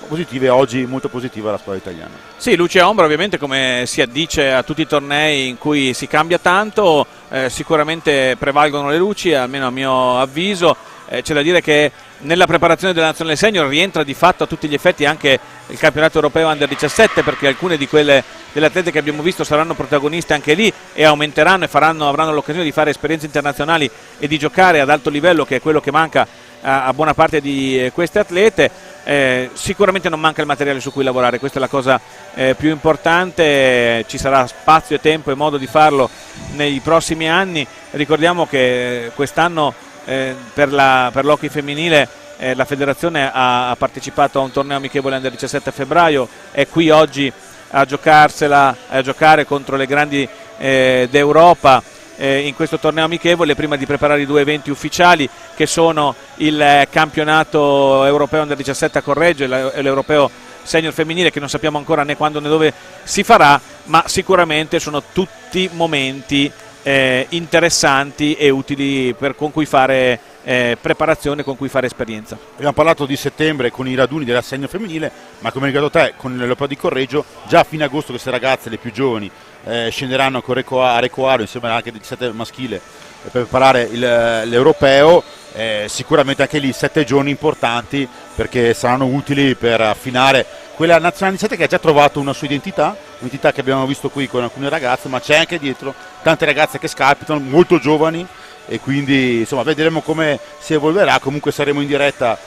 Positive oggi, molto positiva la squadra italiana. Sì, luce e ombra ovviamente, come si addice a tutti i tornei in cui si cambia tanto, sicuramente prevalgono le luci, almeno a mio avviso. C'è da dire che nella preparazione della nazionale senior rientra di fatto a tutti gli effetti anche il campionato europeo under 17, perché alcune di quelle delle atlete che abbiamo visto saranno protagoniste anche lì e aumenteranno e avranno l'occasione di fare esperienze internazionali e di giocare ad alto livello, che è quello che manca a buona parte di queste atlete. Sicuramente non manca il materiale su cui lavorare, questa è la cosa più importante. Ci sarà spazio e tempo e modo di farlo nei prossimi anni. Ricordiamo che quest'anno per l'hockey femminile la federazione ha partecipato a un torneo amichevole under 17 a febbraio, è qui oggi a giocare contro le grandi d'Europa in questo torneo amichevole, prima di preparare i 2 eventi ufficiali, che sono il campionato europeo under 17 a Correggio e l'europeo senior femminile, che non sappiamo ancora né quando né dove si farà, ma sicuramente sono tutti momenti interessanti e utili con cui fare preparazione, con cui fare esperienza. Abbiamo parlato di settembre con i raduni della senior femminile, ma come hai ricordato te, con l'Europeo di Correggio, già a fine agosto queste ragazze, le più giovani, scenderanno a Recoaro insieme anche del 17 maschile per preparare l'Europeo. Sicuramente anche lì 7 giorni importanti, perché saranno utili per affinare quella nazionale 17 che ha già trovato una sua identità, un'identità che abbiamo visto qui con alcune ragazze, ma c'è anche dietro tante ragazze che scalpitano, molto giovani, e quindi insomma vedremo come si evolverà. Comunque saremo in diretta,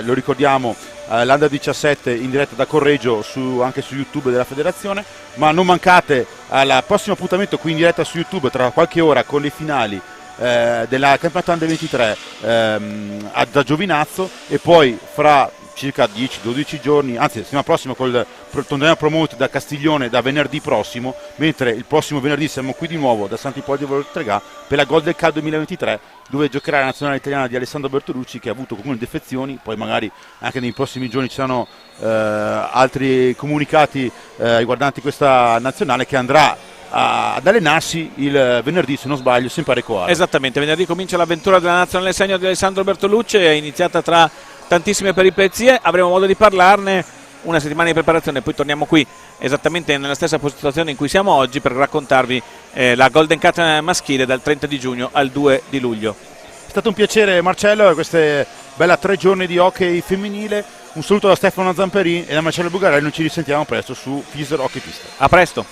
lo ricordiamo, l'Under 17 in diretta da Correggio anche su YouTube della federazione, ma non mancate al prossimo appuntamento qui in diretta su YouTube tra qualche ora con le finali della campionato Under 23 da Giovinazzo, e poi fra circa 10-12 giorni, anzi la settimana prossima torneremo promoter da Castiglione da venerdì prossimo, mentre il prossimo venerdì siamo qui di nuovo da Sant'Ippolito di Voltregà per la Golden Cup 2023, dove giocherà la nazionale italiana di Alessandro Bertolucci, che ha avuto alcune defezioni. Poi magari anche nei prossimi giorni ci saranno altri comunicati riguardanti questa nazionale, che andrà ad allenarsi il venerdì, se non sbaglio, sempre a Recoaro. Esattamente, venerdì comincia l'avventura della nazionale senior di Alessandro Bertolucci, è iniziata tra tantissime peripezie, avremo modo di parlarne, una settimana di preparazione, poi torniamo qui esattamente nella stessa situazione in cui siamo oggi per raccontarvi la Golden Cup maschile dal 30 di giugno al 2 di luglio. È stato un piacere, Marcello, queste belle 3 giorni di hockey femminile. Un saluto da Stefano Zamperin e da Marcello Bugarelli, noi ci risentiamo presto su Fiser Hockey Pista. A presto.